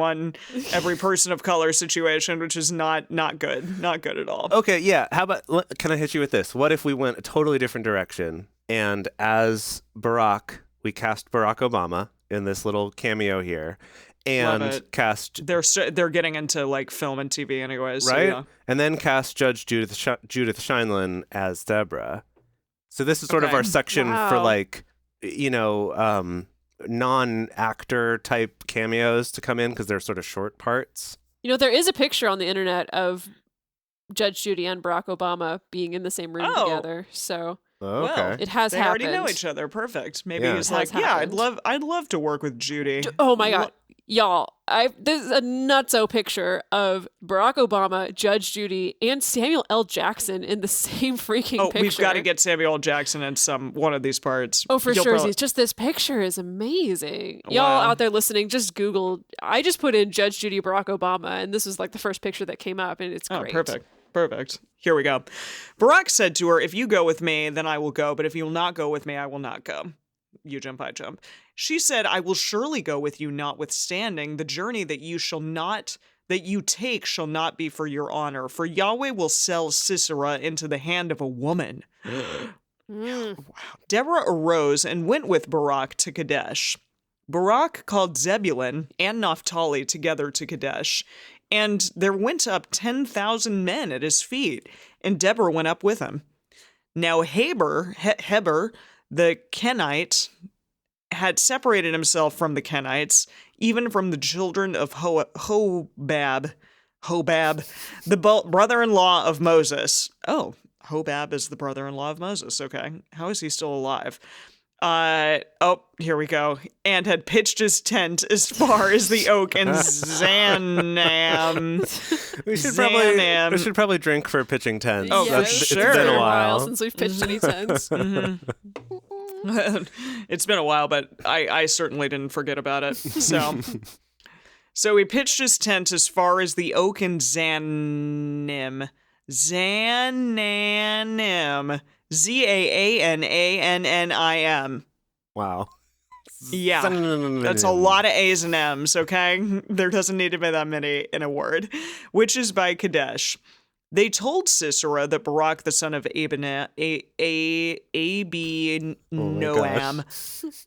person of color situation, which is not good. Not good at all. Okay, yeah. How about, can I hit you with this? What if we went a totally different direction, and as Barack, we cast Barack Obama in this little cameo here, and cast... They're getting into like film and TV anyways. Right? So, yeah. And then cast Judge Judith Sheindlin as Deborah. So this is sort of our section for like, non-actor type cameos to come in because they're sort of short parts. There is a picture on the internet of Judge Judy and Barack Obama being in the same room together. So... Oh, okay. Well, it has happened. They already know each other. Perfect. Maybe he's like, I'd love to work with Judy. Oh my God. Y'all, this is a nutso picture of Barack Obama, Judge Judy, and Samuel L. Jackson in the same freaking picture. We've got to get Samuel L. Jackson in one of these parts. Oh, for sure. It's just this picture is amazing. Y'all out there listening, just Google. I just put in Judge Judy, Barack Obama, and this was like the first picture that came up, and it's great. Perfect. Here we go. Barack said to her, "If you go with me, then I will go, but if you will not go with me, I will not go." You jump, I jump. She said, "I will surely go with you, notwithstanding the journey that you take shall not be for your honor, for Yahweh will sell Sisera into the hand of a woman." Wow. Deborah arose and went with Barak to Kadesh. Barak called Zebulun and Naphtali together to Kadesh, and there went up 10,000 men at his feet, and Deborah went up with him. Now Heber, the Kenite, had separated himself from the Kenites, even from the children of Hobab, the brother-in-law of Moses. Oh, Hobab is the brother-in-law of Moses. Okay. How is he still alive? Here we go. And had pitched his tent as far as the oak in Zanam. We should probably drink for pitching tents. Oh, yeah, sure. It's been a while since we've pitched any tents. It's been a while, but I certainly didn't forget about it. So he pitched his tent as far as the oak in Zananim. Zaanannim. Wow. Yeah, that's a lot of A's and M's, okay? There doesn't need to be that many in a word. Which is by Kadesh. They told Sisera that Barak, the son of Abinoam.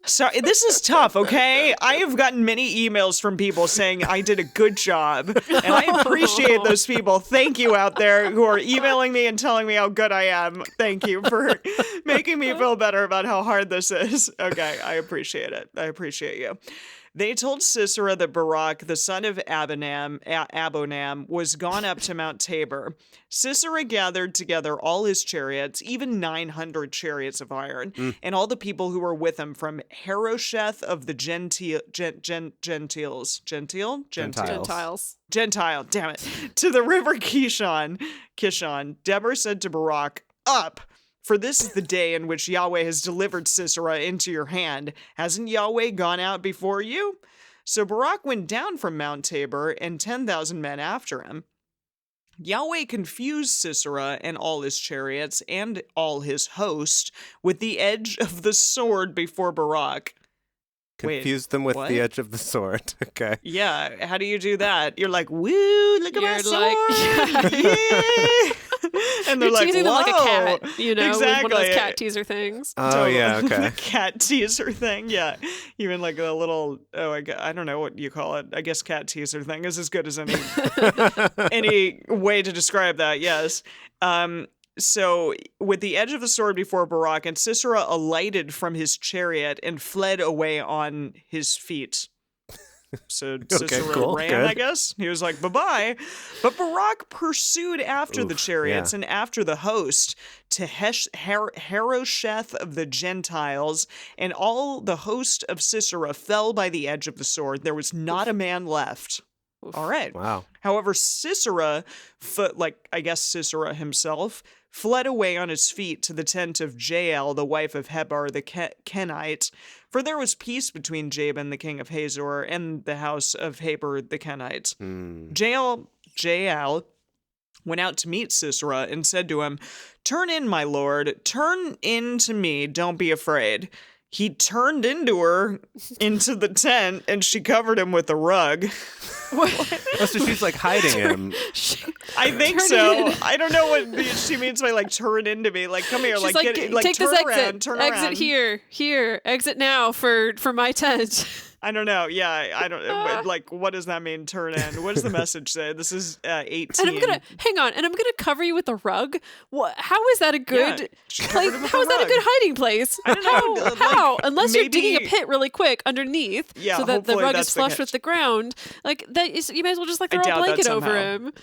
Sorry, this is tough, okay? I have gotten many emails from people saying I did a good job, and I appreciate those people. Thank you out there who are emailing me and telling me how good I am. Thank you for making me feel better about how hard this is. Okay, I appreciate it. I appreciate you. They told Sisera that Barak, the son of Abonam, was gone up to Mount Tabor. Sisera gathered together all his chariots, even 900 chariots of iron, and all the people who were with him from Harosheth of the Gentiles, damn it, to the river Kishon. Deborah said to Barak, "Up! For this is the day in which Yahweh has delivered Sisera into your hand. Hasn't Yahweh gone out before you?" So Barak went down from Mount Tabor, and 10,000 men after him. Yahweh confused Sisera and all his chariots and all his host with the edge of the sword before Barak. Confused them with the edge of the sword. Okay. Yeah, how do you do that? You're like, woo, look at my sword. Yeah. And they're You're teasing them like a cat, exactly. With one of those cat teaser things. Oh, totally. Yeah, okay. The cat teaser thing, yeah. Even like a little, I don't know what you call it. I guess cat teaser thing is as good as any way to describe that, yes. So, with the edge of the sword before Barak, and Sisera alighted from his chariot and fled away on his feet. So Sisera ran, I guess. He was like, bye-bye. But Barak pursued after the chariots and after the host to Harosheth of the Gentiles, and all the host of Sisera fell by the edge of the sword. There was not a man left. All right. Wow. However, Sisera himself, fled away on his feet to the tent of Jael, the wife of Heber the Kenite, for there was peace between Jabin, the king of Hazor, and the house of Heber the Kenite. Jael went out to meet Sisera and said to him, "Turn in, my lord, turn in to me, don't be afraid." He turned into the tent, and she covered him with a rug. What? Oh, so she's like hiding him. I think so. I don't know what she means by like turn into me. Like, come here, she's like get, like take turn this around, turn around. Exit here, exit now for my tent. I don't know. Yeah, I don't like. What does that mean? Turn in. What does the message say? This is 18. And I'm gonna cover you with a rug. What? How is that a good place? How is that a good hiding place? I don't know. How? Unless you're digging a pit really quick underneath, so that the rug is flush with the ground. Like that, you may as well just like throw a blanket over him.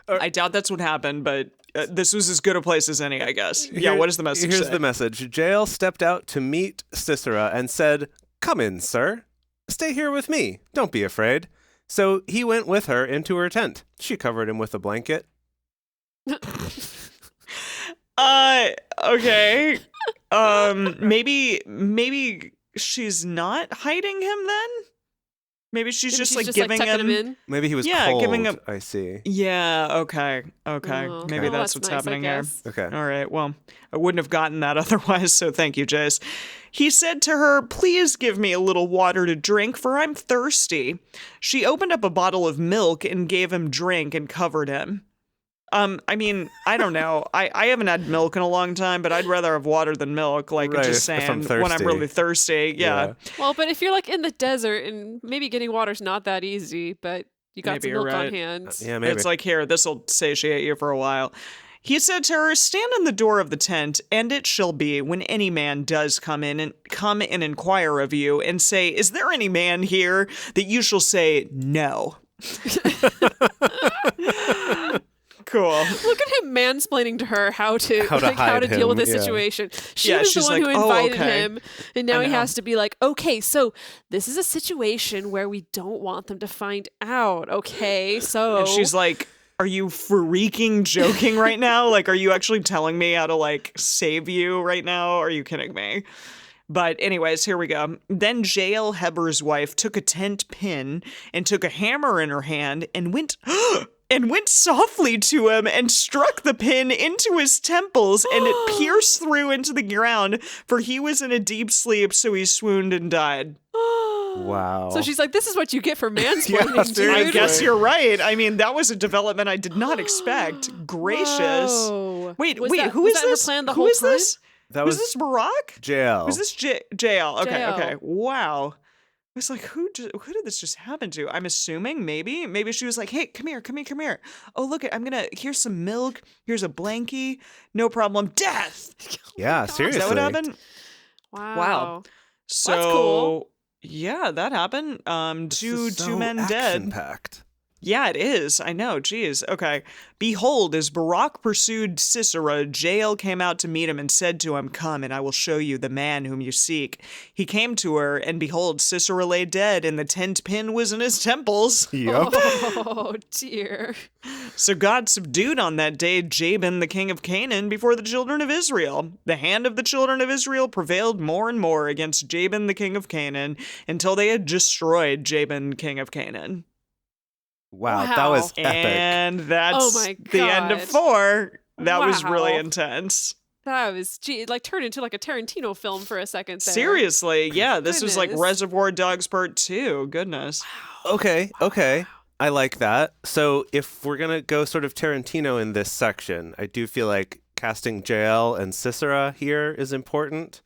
I doubt that's what happened, but this was as good a place as any, I guess. What does the message say? Here's the message. Jael stepped out to meet Sisera and said, "Come in, sir." Stay here with me. Don't be afraid. So he went with her into her tent. She covered him with a blanket. Okay. Maybe she's not hiding him then? Maybe she's just giving him in. Maybe he was cold. Giving him. I see. Yeah. Okay. Oh, Maybe that's what's nice, happening here. Okay. All right. Well, I wouldn't have gotten that otherwise. So thank you, Jase. He said to her, "Please give me a little water to drink, for I'm thirsty." She opened up a bottle of milk and gave him drink and covered him. I mean, I don't know. I haven't had milk in a long time, but I'd rather have water than milk. Like, right, just saying, when I'm really thirsty. Yeah. Well, but if you're like in the desert and maybe getting water's not that easy, but you got some milk on hand. Yeah, maybe. It's like, here, this'll satiate you for a while. He said to her, "Stand in the door of the tent, and it shall be, when any man does come and inquire of you, and say, 'Is there any man here?' that you shall say, 'No.'" Cool. Look at him mansplaining to her how to deal with this situation. She was the one who invited him, and now he has to be like, "Okay, so this is a situation where we don't want them to find out. Okay, so." And she's like, "Are you freaking joking right now? Like, are you actually telling me how to like save you right now? Are you kidding me?" But anyways, here we go. Then Jael Heber's wife took a tent pin and took a hammer in her hand and went softly to him and struck the pin into his temples, and it pierced through into the ground, for he was in a deep sleep, so he swooned and died. Wow. So she's like, "This is what you get for mansplaining, dude." I guess you're right. I mean, that was a development I did not expect. Gracious. Whoa. Wait, who is this? Her plan the who whole is time? this? Was this Barack? Jael. Was this Jael? Okay, Jael. okay. Wow. I was like, who did this just happen to? I'm assuming maybe she was like, "Hey, come here. Oh, look, here's some milk. Here's a blankie. No problem. Death." Yeah, seriously. Is that what happened? Wow. So that's cool. Yeah, that happened. Two men dead. Action-packed. Yeah, it is. I know. Jeez. Okay. "Behold, as Barak pursued Sisera, Jael came out to meet him and said to him, 'Come, and I will show you the man whom you seek.' He came to her, and behold, Sisera lay dead, and the tent pin was in his temples." Yep. Oh, dear. So God subdued on that day Jabin, the king of Canaan, before the children of Israel. The hand of the children of Israel prevailed more and more against Jabin, the king of Canaan, until they had destroyed Jabin, king of Canaan. Wow, that was epic. And that's the end of 4. That was really intense. That was, turned into like a Tarantino film for a second there. Seriously, yeah, this was like Reservoir Dogs Part 2. Goodness. Wow. Okay. I like that. So if we're going to go sort of Tarantino in this section, I do feel like casting Jael and Sisera here is important.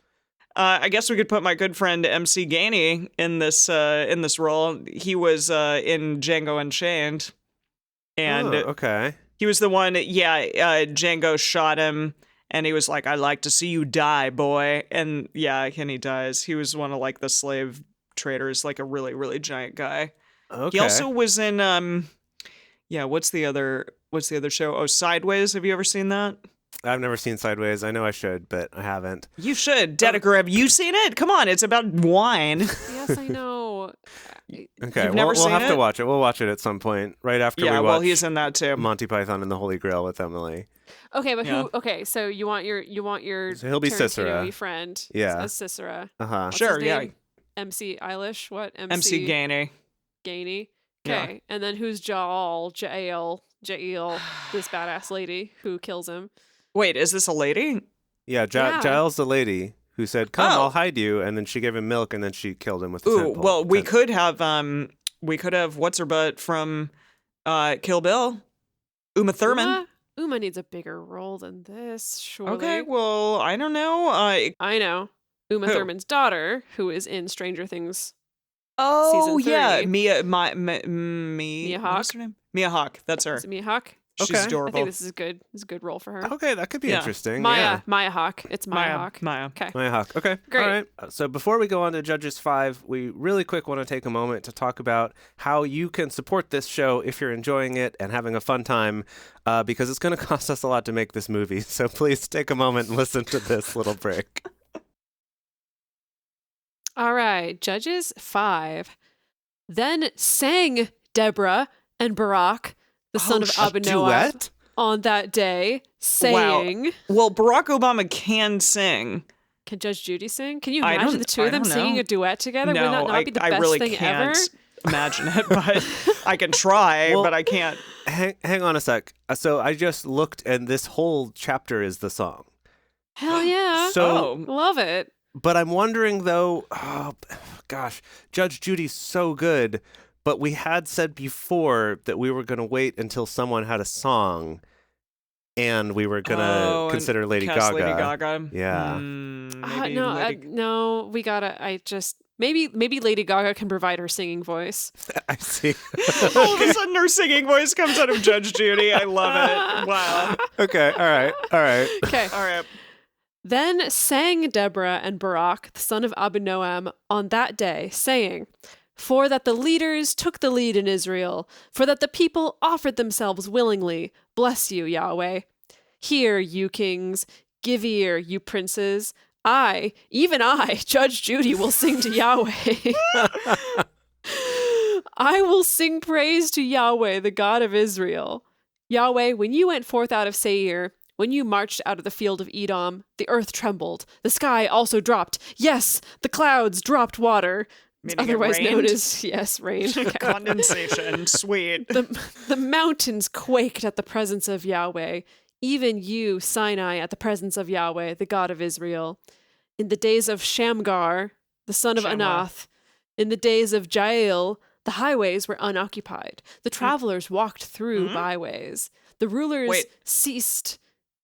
I guess we could put my good friend MC Gainey in this role. He was in Django Unchained, and okay, he was the one. Yeah, Django shot him, and he was like, "I'd like to see you die, boy." And yeah, and he dies. He was one of like the slave traders, like a really, really giant guy. Okay. He also was in what's the other show? Oh, Sideways. Have you ever seen that? I've never seen Sideways. I know I should, but I haven't. You should. Dedeker, have you seen it? Come on, it's about wine. Yes, I know. Okay, we'll have to watch it. We'll watch it at some point, right after we watch he's in that too. Monty Python and the Holy Grail with Emily. Okay, but who? Okay, so you want your so he'll be Sisera friend? Yeah, as Sisera. Sure, yeah. MC Eilish. What? MC Gainey. Okay, yeah. And then who's Jael, this badass lady who kills him? Wait, is this a lady? Yeah, Jael's the lady who said, "Come, I'll hide you," and then she gave him milk, and then she killed him with the tent pole. Well, we could have what's her butt from Kill Bill, Uma Thurman. Uma needs a bigger role than this, surely. Okay, well, I don't know. I know Uma Thurman's daughter, who is in Stranger Things. Oh season 3. Mia Hawke. What's her name? Mia Hawke. That's her. Is it Mia Hawke? She's adorable. I think this is good. This is a good role for her. Okay, that could be interesting. Maya Hawke. It's Maya Hawke. Okay. Maya Hawke. Okay. Great. All right. So before we go on to Judges 5, we really quick want to take a moment to talk about how you can support this show if you're enjoying it and having a fun time, because it's going to cost us a lot to make this movie. So please take a moment and listen to this little break. All right, Judges 5. Then sang Deborah and Barak, the son of Abinoam, on that day, saying... Wow. Well, Barack Obama can sing. Can Judge Judy sing? Can you imagine the two of them singing a duet together? No, Would that not be the best really thing can't ever? Imagine it, but I can try, but I can't. Hang on a sec. So I just looked, and this whole chapter is the song. Hell yeah. So love it. But I'm wondering, though, gosh, Judge Judy's so good, but we had said before that we were going to wait until someone had a song, and we were going to consider Lady Gaga. Lady Gaga. Yeah. No, we gotta, maybe Lady Gaga can provide her singing voice. I see. All of a sudden her singing voice comes out of Judge Judy. I love it. Wow. Okay, all right. Okay. All right. Then sang Deborah and Barak, the son of Abinoam, on that day, saying, For that the leaders took the lead in Israel, for that the people offered themselves willingly. Bless you, Yahweh. Hear, you kings, give ear, you princes. Even I, Judge Judy, will sing to Yahweh. I will sing praise to Yahweh, the God of Israel. Yahweh, when you went forth out of Seir, when you marched out of the field of Edom, the earth trembled, the sky also dropped. Yes, the clouds dropped water. Otherwise known as, rain. Okay. Condensation, sweet. The mountains quaked at the presence of Yahweh. Even you, Sinai, at the presence of Yahweh, the God of Israel. In the days of Shamgar, the son of Anath, in the days of Jael, the highways were unoccupied. The travelers walked through byways. The rulers ceased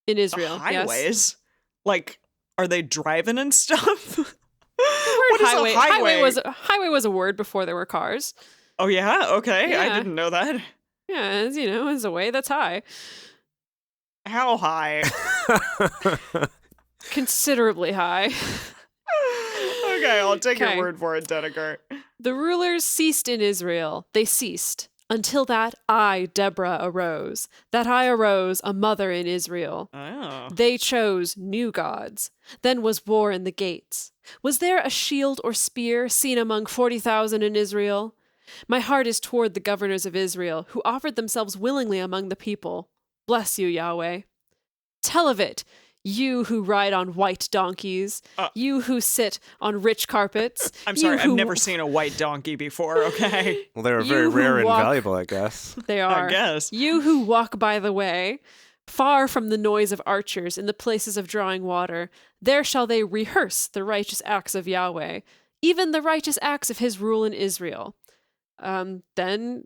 in Israel. The highways? Yes. Like, are they driving and stuff? What is a highway? Highway was a word before there were cars. Oh, yeah? Okay. Yeah. I didn't know that. Yeah, it's a way that's high. How high? Considerably high. Okay, I'll take your word for it, Dedeker. The rulers ceased in Israel. They ceased. Until that I, Deborah, arose. That I arose, a mother in Israel. Oh. They chose new gods. Then was war in the gates. Was there a shield or spear seen among 40,000 in Israel? My heart is toward the governors of Israel, who offered themselves willingly among the people. Bless you, Yahweh. Tell of it, you who ride on white donkeys, you who sit on rich carpets. I'm sorry, I've never seen a white donkey before, okay? Well, they're very rare and valuable, I guess. They are. I guess. You who walk by the way, far from the noise of archers in the places of drawing water, there shall they rehearse the righteous acts of Yahweh, even the righteous acts of his rule in Israel. Then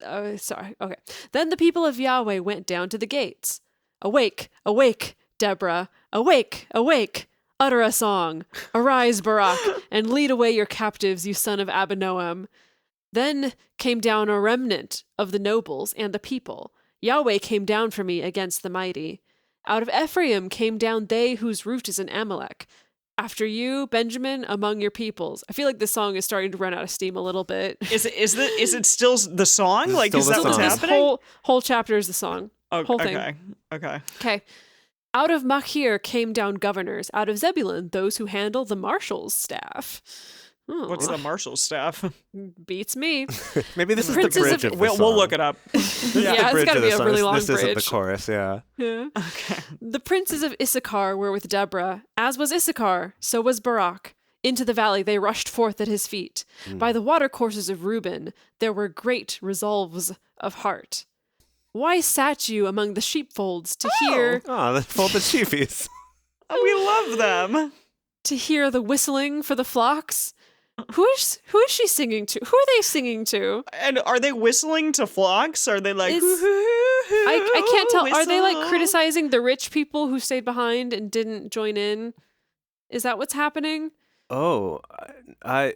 the people of Yahweh went down to the gates. Awake, awake, Deborah, awake, awake, utter a song. Arise, Barak, and lead away your captives, you son of Abinoam. Then came down a remnant of the nobles and the people. Yahweh came down for me against the mighty. Out of Ephraim came down they whose root is in Amalek. After you, Benjamin, among your peoples. I feel like this song is starting to run out of steam a little bit. Is it still the song? Like, is that what's happening? This whole chapter is the song. Whole thing. Okay. Out of Machir came down governors. Out of Zebulun, those who handle the marshal's staff. Oh. What's the marshal's staff? Beats me. Maybe this is the bridge of the song. We'll look it up. Yeah, it's got to be a really long bridge. This isn't the chorus, yeah. Okay. The princes of Issachar were with Deborah. As was Issachar, so was Barak. Into the valley they rushed forth at his feet. By the watercourses of Reuben, there were great resolves of heart. Why sat you among the sheepfolds to hear... Oh, the folded sheepies. We love them. To hear the whistling for the flocks? Who is she singing to? Who are they singing to? And are they whistling to flocks? Are they like... I can't tell. Whistle. Are they like criticizing the rich people who stayed behind and didn't join in? Is that what's happening? Oh, I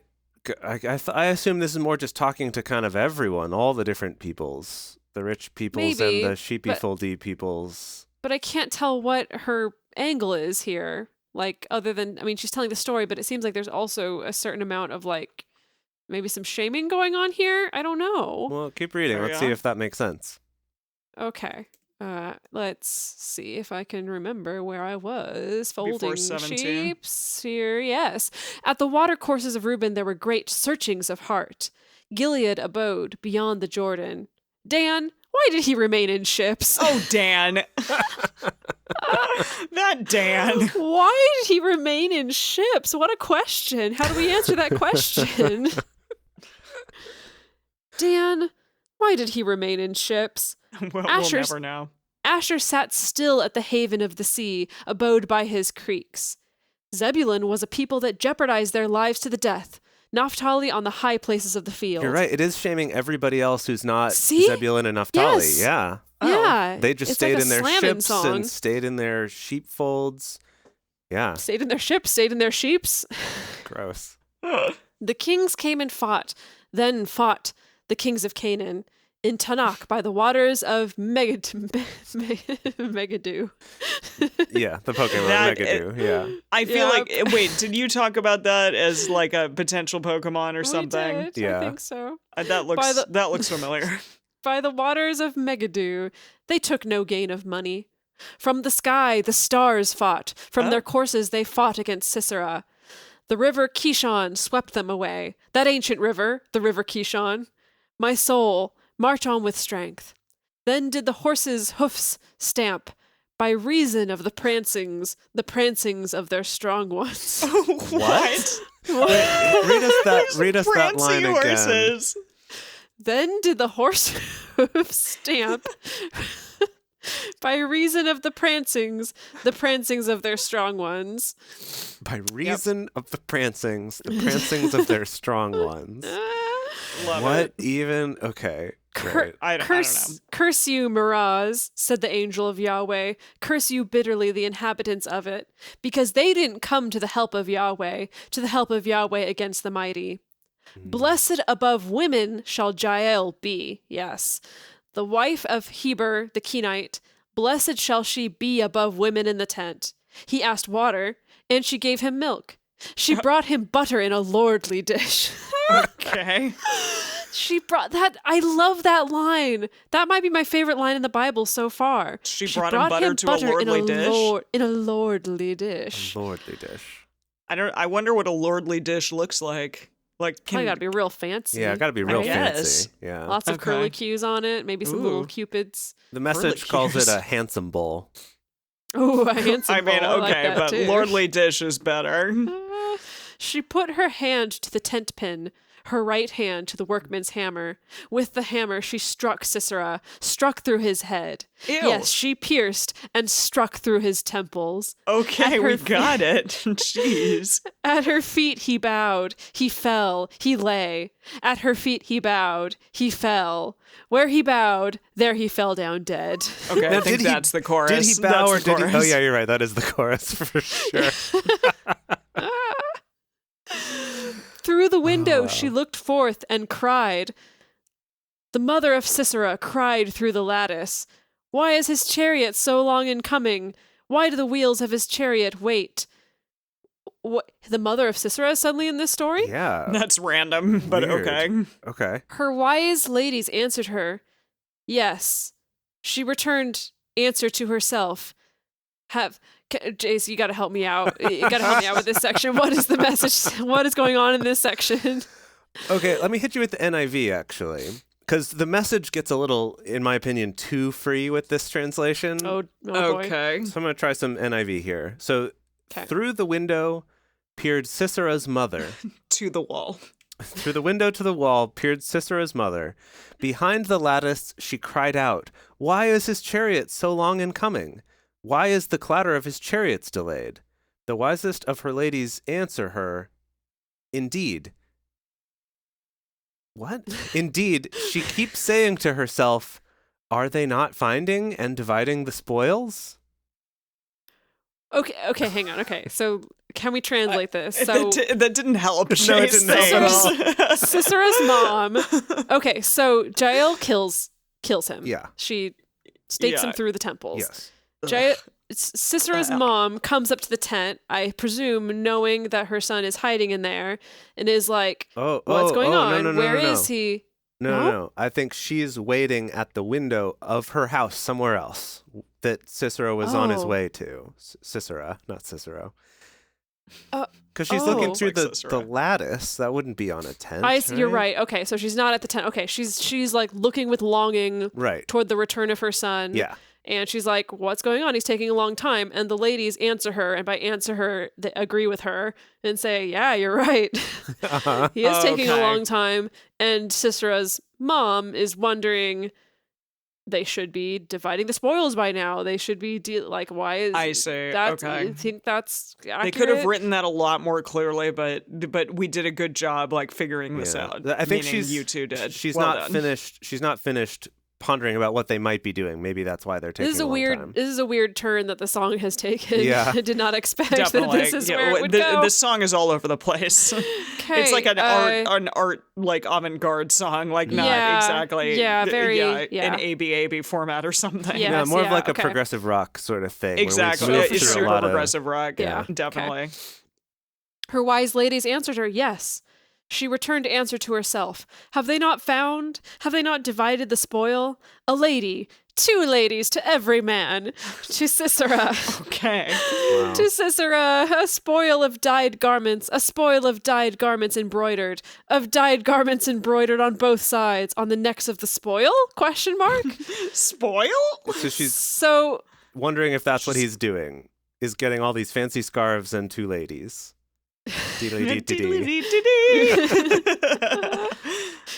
assume this is more just talking to kind of everyone, all the different peoples. The rich peoples and the sheepy-foldy peoples. But I can't tell what her angle is here. Like, other than, I mean, she's telling the story, but it seems like there's also a certain amount of, like, maybe some shaming going on here. I don't know. Well, keep reading. Let's see if that makes sense. Okay. Let's see if I can remember where I was. Folding sheeps here. Yes. At the watercourses of Reuben there were great searchings of heart. Gilead abode beyond the Jordan. Dan, why did he remain in ships? Oh, Dan. That Dan. Why did he remain in ships? What a question. How do we answer that question? Dan, why did he remain in ships? We'll never know. Asher sat still at the haven of the sea, abode by his creeks. Zebulun was a people that jeopardized their lives to the death. Naphtali on the high places of the field. You're right. It is shaming everybody else who's not Zebulun and Naphtali. Yes. Yeah. Yeah. They just stayed in their ships and stayed in their sheepfolds. Yeah. Stayed in their ships, stayed in their sheeps. Gross. The kings came and fought. Then fought the kings of Canaan in Tanakh by the waters of Megiddo. Yeah, the Pokemon Megiddo. Yeah. I feel like, wait, did you talk about that as like a potential Pokemon or something? We did. Yeah. I think so. That looks familiar. By the waters of Megiddo, they took no gain of money. From the sky, the stars fought. From their courses, they fought against Sisera. The river Kishon swept them away. That ancient river, the river Kishon. My soul, march on with strength. Then did the horses' hoofs stamp, by reason of the prancings of their strong ones. What? Read us that line horses. Again. Then did the horse hoofs stamp, by reason of the prancings of their strong ones. By reason of the prancings of their strong ones. Love what it. Even? Okay. I don't know. Curse you, Miraz, said the angel of Yahweh. Curse you bitterly, the inhabitants of it, because they didn't come to the help of Yahweh against the mighty. Blessed above women shall Jael be, yes, the wife of Heber the Kenite. Blessed shall she be above women in the tent. He asked water, and she gave him milk. She brought him butter in a lordly dish. Okay. She brought that. I love that line. That might be my favorite line in the Bible so far. She brought him butter to a lordly dish? In a lordly dish. A lordly dish. I wonder what a lordly dish looks like. Like, gotta be real fancy. Yeah, gotta be real fancy. Yeah. Lots of curlicues on it. Maybe some little cupids. The message calls it a handsome bowl. Oh, a handsome bowl. I mean, okay, like but too. lordly dish is better. She put her hand to the tent pin, her right hand to the workman's hammer. With the hammer, she struck Sisera, struck through his head. Ew. Yes, she pierced and struck through his temples. Okay, we got it. Jeez. At her feet he bowed, he fell, he lay. At her feet he bowed, he fell. Where he bowed, there he fell down dead. Okay, now, I think that's the chorus. Did he bow or did he? Oh yeah, you're right. That is the chorus for sure. Through the window she looked forth and cried. The mother of Sisera cried through the lattice. Why is his chariot so long in coming? Why do the wheels of his chariot wait? What, the mother of Sisera is suddenly in this story? Yeah. That's random, but weird. Okay. Okay. Her wise ladies answered her. Yes. She returned answer to herself. Jase, you got to help me out. You got to help me out with this section. What is the message? What is going on in this section? Okay, let me hit you with the NIV, actually. Because the message gets a little, in my opinion, too free with this translation. Oh boy. Okay. So I'm going to try some NIV here. So, through the window peered Sisera's mother. To the wall. Through the window to the wall peered Sisera's mother. Behind the lattice she cried out, "Why is his chariot so long in coming? Why is the clatter of his chariots delayed?" The wisest of her ladies answer her, "Indeed." What? Indeed, she keeps saying to herself, "Are they not finding and dividing the spoils?" Okay, hang on. Okay, so can we translate this? So that didn't help. No, it didn't help at all. Sisera's mom. Okay, so Jael kills him. Yeah. She stakes him through the temples. Yes. Sisera's mom comes up to the tent, I presume, knowing that her son is hiding in there, and is like, "What's going on? Where is he?" No. I think she's waiting at the window of her house somewhere else that Sisera was on his way to. Sisera, not Cicero. Because she's looking through the lattice. That wouldn't be on a tent. You're right. Okay, so she's not at the tent. Okay, she's like looking with longing toward the return of her son. Yeah. And she's like, what's going on? He's taking a long time. And the ladies answer her. And by answer her, they agree with her and say, yeah, you're right. He is taking a long time. And Sisera's mom is wondering, they should be dividing the spoils by now. They should be why is I see. that? Okay. You think that's accurate? They could have written that a lot more clearly, but we did a good job figuring this out. I think you two did. She's well not done. finished. She's not finished pondering about what they might be doing. Maybe that's why they're taking a long time. This is a weird turn that the song has taken. Yeah. I did not expect Definitely. that this is where it would go. The song is all over the place. It's like an art like avant-garde song, like not exactly an ABAB format or something. Yes, more of like a progressive rock sort of thing. Exactly. It's super progressive rock. Yeah, definitely. Okay. Her wise ladies answered her, yes. She returned answer to herself. Have they not divided the spoil? A lady, 2 ladies to every man. To Sisera. Okay. Wow. To Sisera, a spoil of dyed garments embroidered, of dyed garments embroidered on both sides, on the necks of the spoil? ? Spoil? So she's so wondering if that's what he's doing, is getting all these fancy scarves and 2 ladies.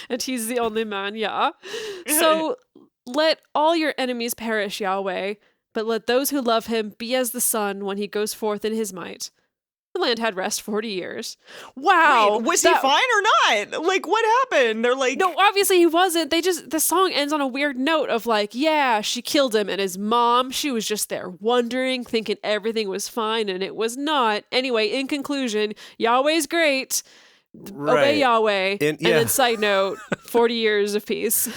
And he's the only man, yeah. So let all your enemies perish, Yahweh, but let those who love him be as the sun when he goes forth in his might. The land had rest 40 years. Wow. Wait, was he fine or not? Like, what happened? They're like... No, obviously he wasn't. The song ends on a weird note of like, yeah, she killed him, and his mom, she was just there wondering, thinking everything was fine, and it was not. Anyway, in conclusion, Yahweh's great. Right. Obey Yahweh. And then side note, 40 years of peace.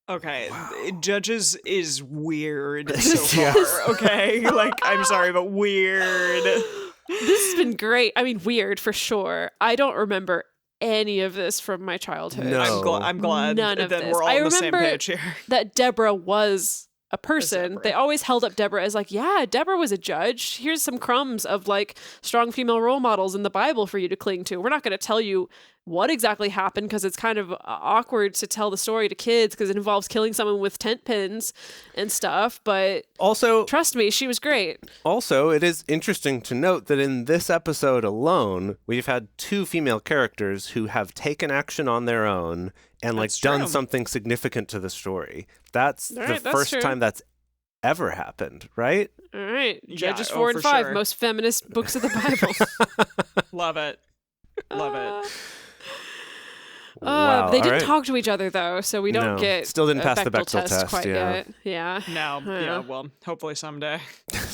Okay, Judges is weird so far, okay? Like, I'm sorry, but weird. This has been great. I mean, weird for sure. I don't remember any of this from my childhood. No. I'm glad None of that this. we're all on the same page here. That Deborah was a person. They always held up Deborah as like, yeah, Deborah was a judge. Here's some crumbs of like strong female role models in the Bible for you to cling to. We're not going to tell you what exactly happened because it's kind of awkward to tell the story to kids because it involves killing someone with tent pins and stuff. But also, trust me, she was great. Also, it is interesting to note that in this episode alone, we've had 2 female characters who have taken action on their own and done something significant to the story. That's the first time that's ever happened, right? All right. Judges 4 and 5, sure. Most feminist books of the Bible. Love it. Love it. Wow. They didn't talk to each other though, so we don't get still didn't pass the Bechdel test quite yet. Yeah. No. Yeah. Well, hopefully someday.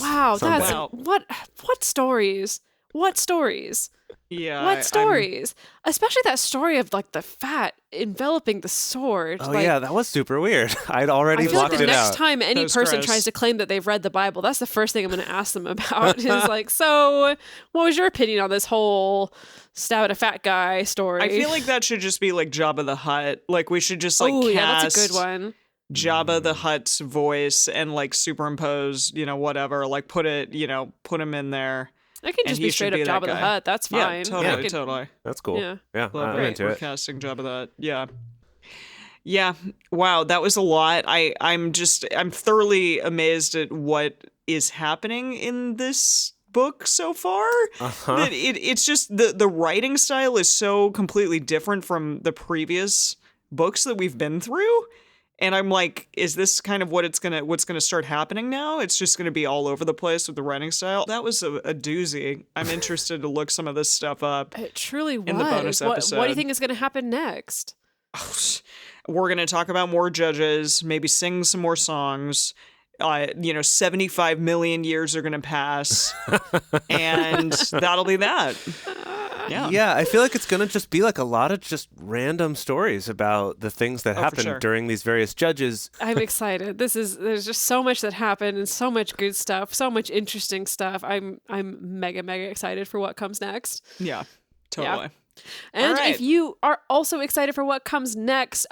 Wow. That's what stories? What stories? Yeah. What stories? Especially that story of like the fat enveloping the sword. Oh yeah, that was super weird. I'd already blocked it out. The next time any person tries to claim that they've read the Bible, that's the first thing I'm going to ask them about. Is like, so what was your opinion on this whole stab at a fat guy story? I feel like that should just be like Jabba the Hutt. Like we should just cast. Yeah, that's a good one. Jabba the Hutt's voice and like superimpose, whatever. Like put him in there. I can just be straight up Jabba the Hutt. That's fine. Yeah, totally. That's cool. Yeah, I'm into it. Casting Jabba the Hutt. Yeah. Wow, that was a lot. I'm thoroughly amazed at what is happening in this book so far. That it's just the writing style is so completely different from the previous books that we've been through. And I'm like, is this kind of what's gonna start happening now? It's just gonna be all over the place with the writing style. That was a doozy. I'm interested to look some of this stuff up. It truly was. In the bonus episode. What do you think is gonna happen next? We're gonna talk about more judges, maybe sing some more songs. 75 million years are gonna pass, and that'll be that. Yeah, I feel like it's going to just be like a lot of just random stories about the things that happened during these various judges. I'm excited. There's just so much that happened and so much good stuff, so much interesting stuff. I'm mega, mega excited for what comes next. Yeah, totally. And if you are also excited for what comes next,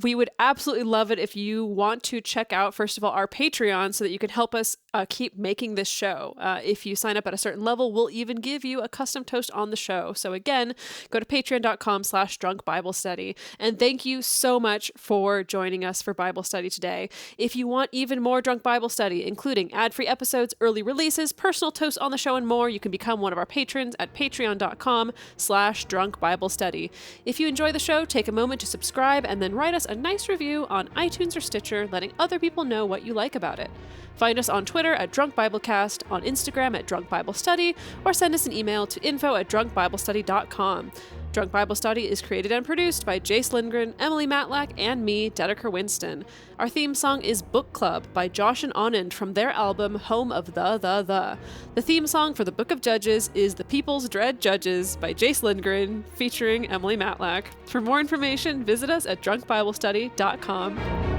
we would absolutely love it if you want to check out, first of all, our Patreon so that you can help us keep making this show. If you sign up at a certain level, we'll even give you a custom toast on the show. So again, go to patreon.com/drunkbiblestudy. And thank you so much for joining us for Bible study today. If you want even more Drunk Bible Study, including ad-free episodes, early releases, personal toasts on the show, and more, you can become one of our patrons at patreon.com/drunkbiblestudy. If you enjoy the show, take a moment to subscribe and then write us a nice review on iTunes or Stitcher, letting other people know what you like about it. Find us on Twitter at Drunk Biblecast, on Instagram at Drunk Bible Study, or send us an email to info@drunkbiblestudy.com. Drunk Bible Study is created and produced by Jase Lindgren, Emily Matlak, and me, Dedeker Winston. Our theme song is Book Club by Josh and Anand from their album Home of The. The theme song for the Book of Judges is The People's Dread Judges by Jase Lindgren, featuring Emily Matlak. For more information, visit us at drunkbiblestudy.com.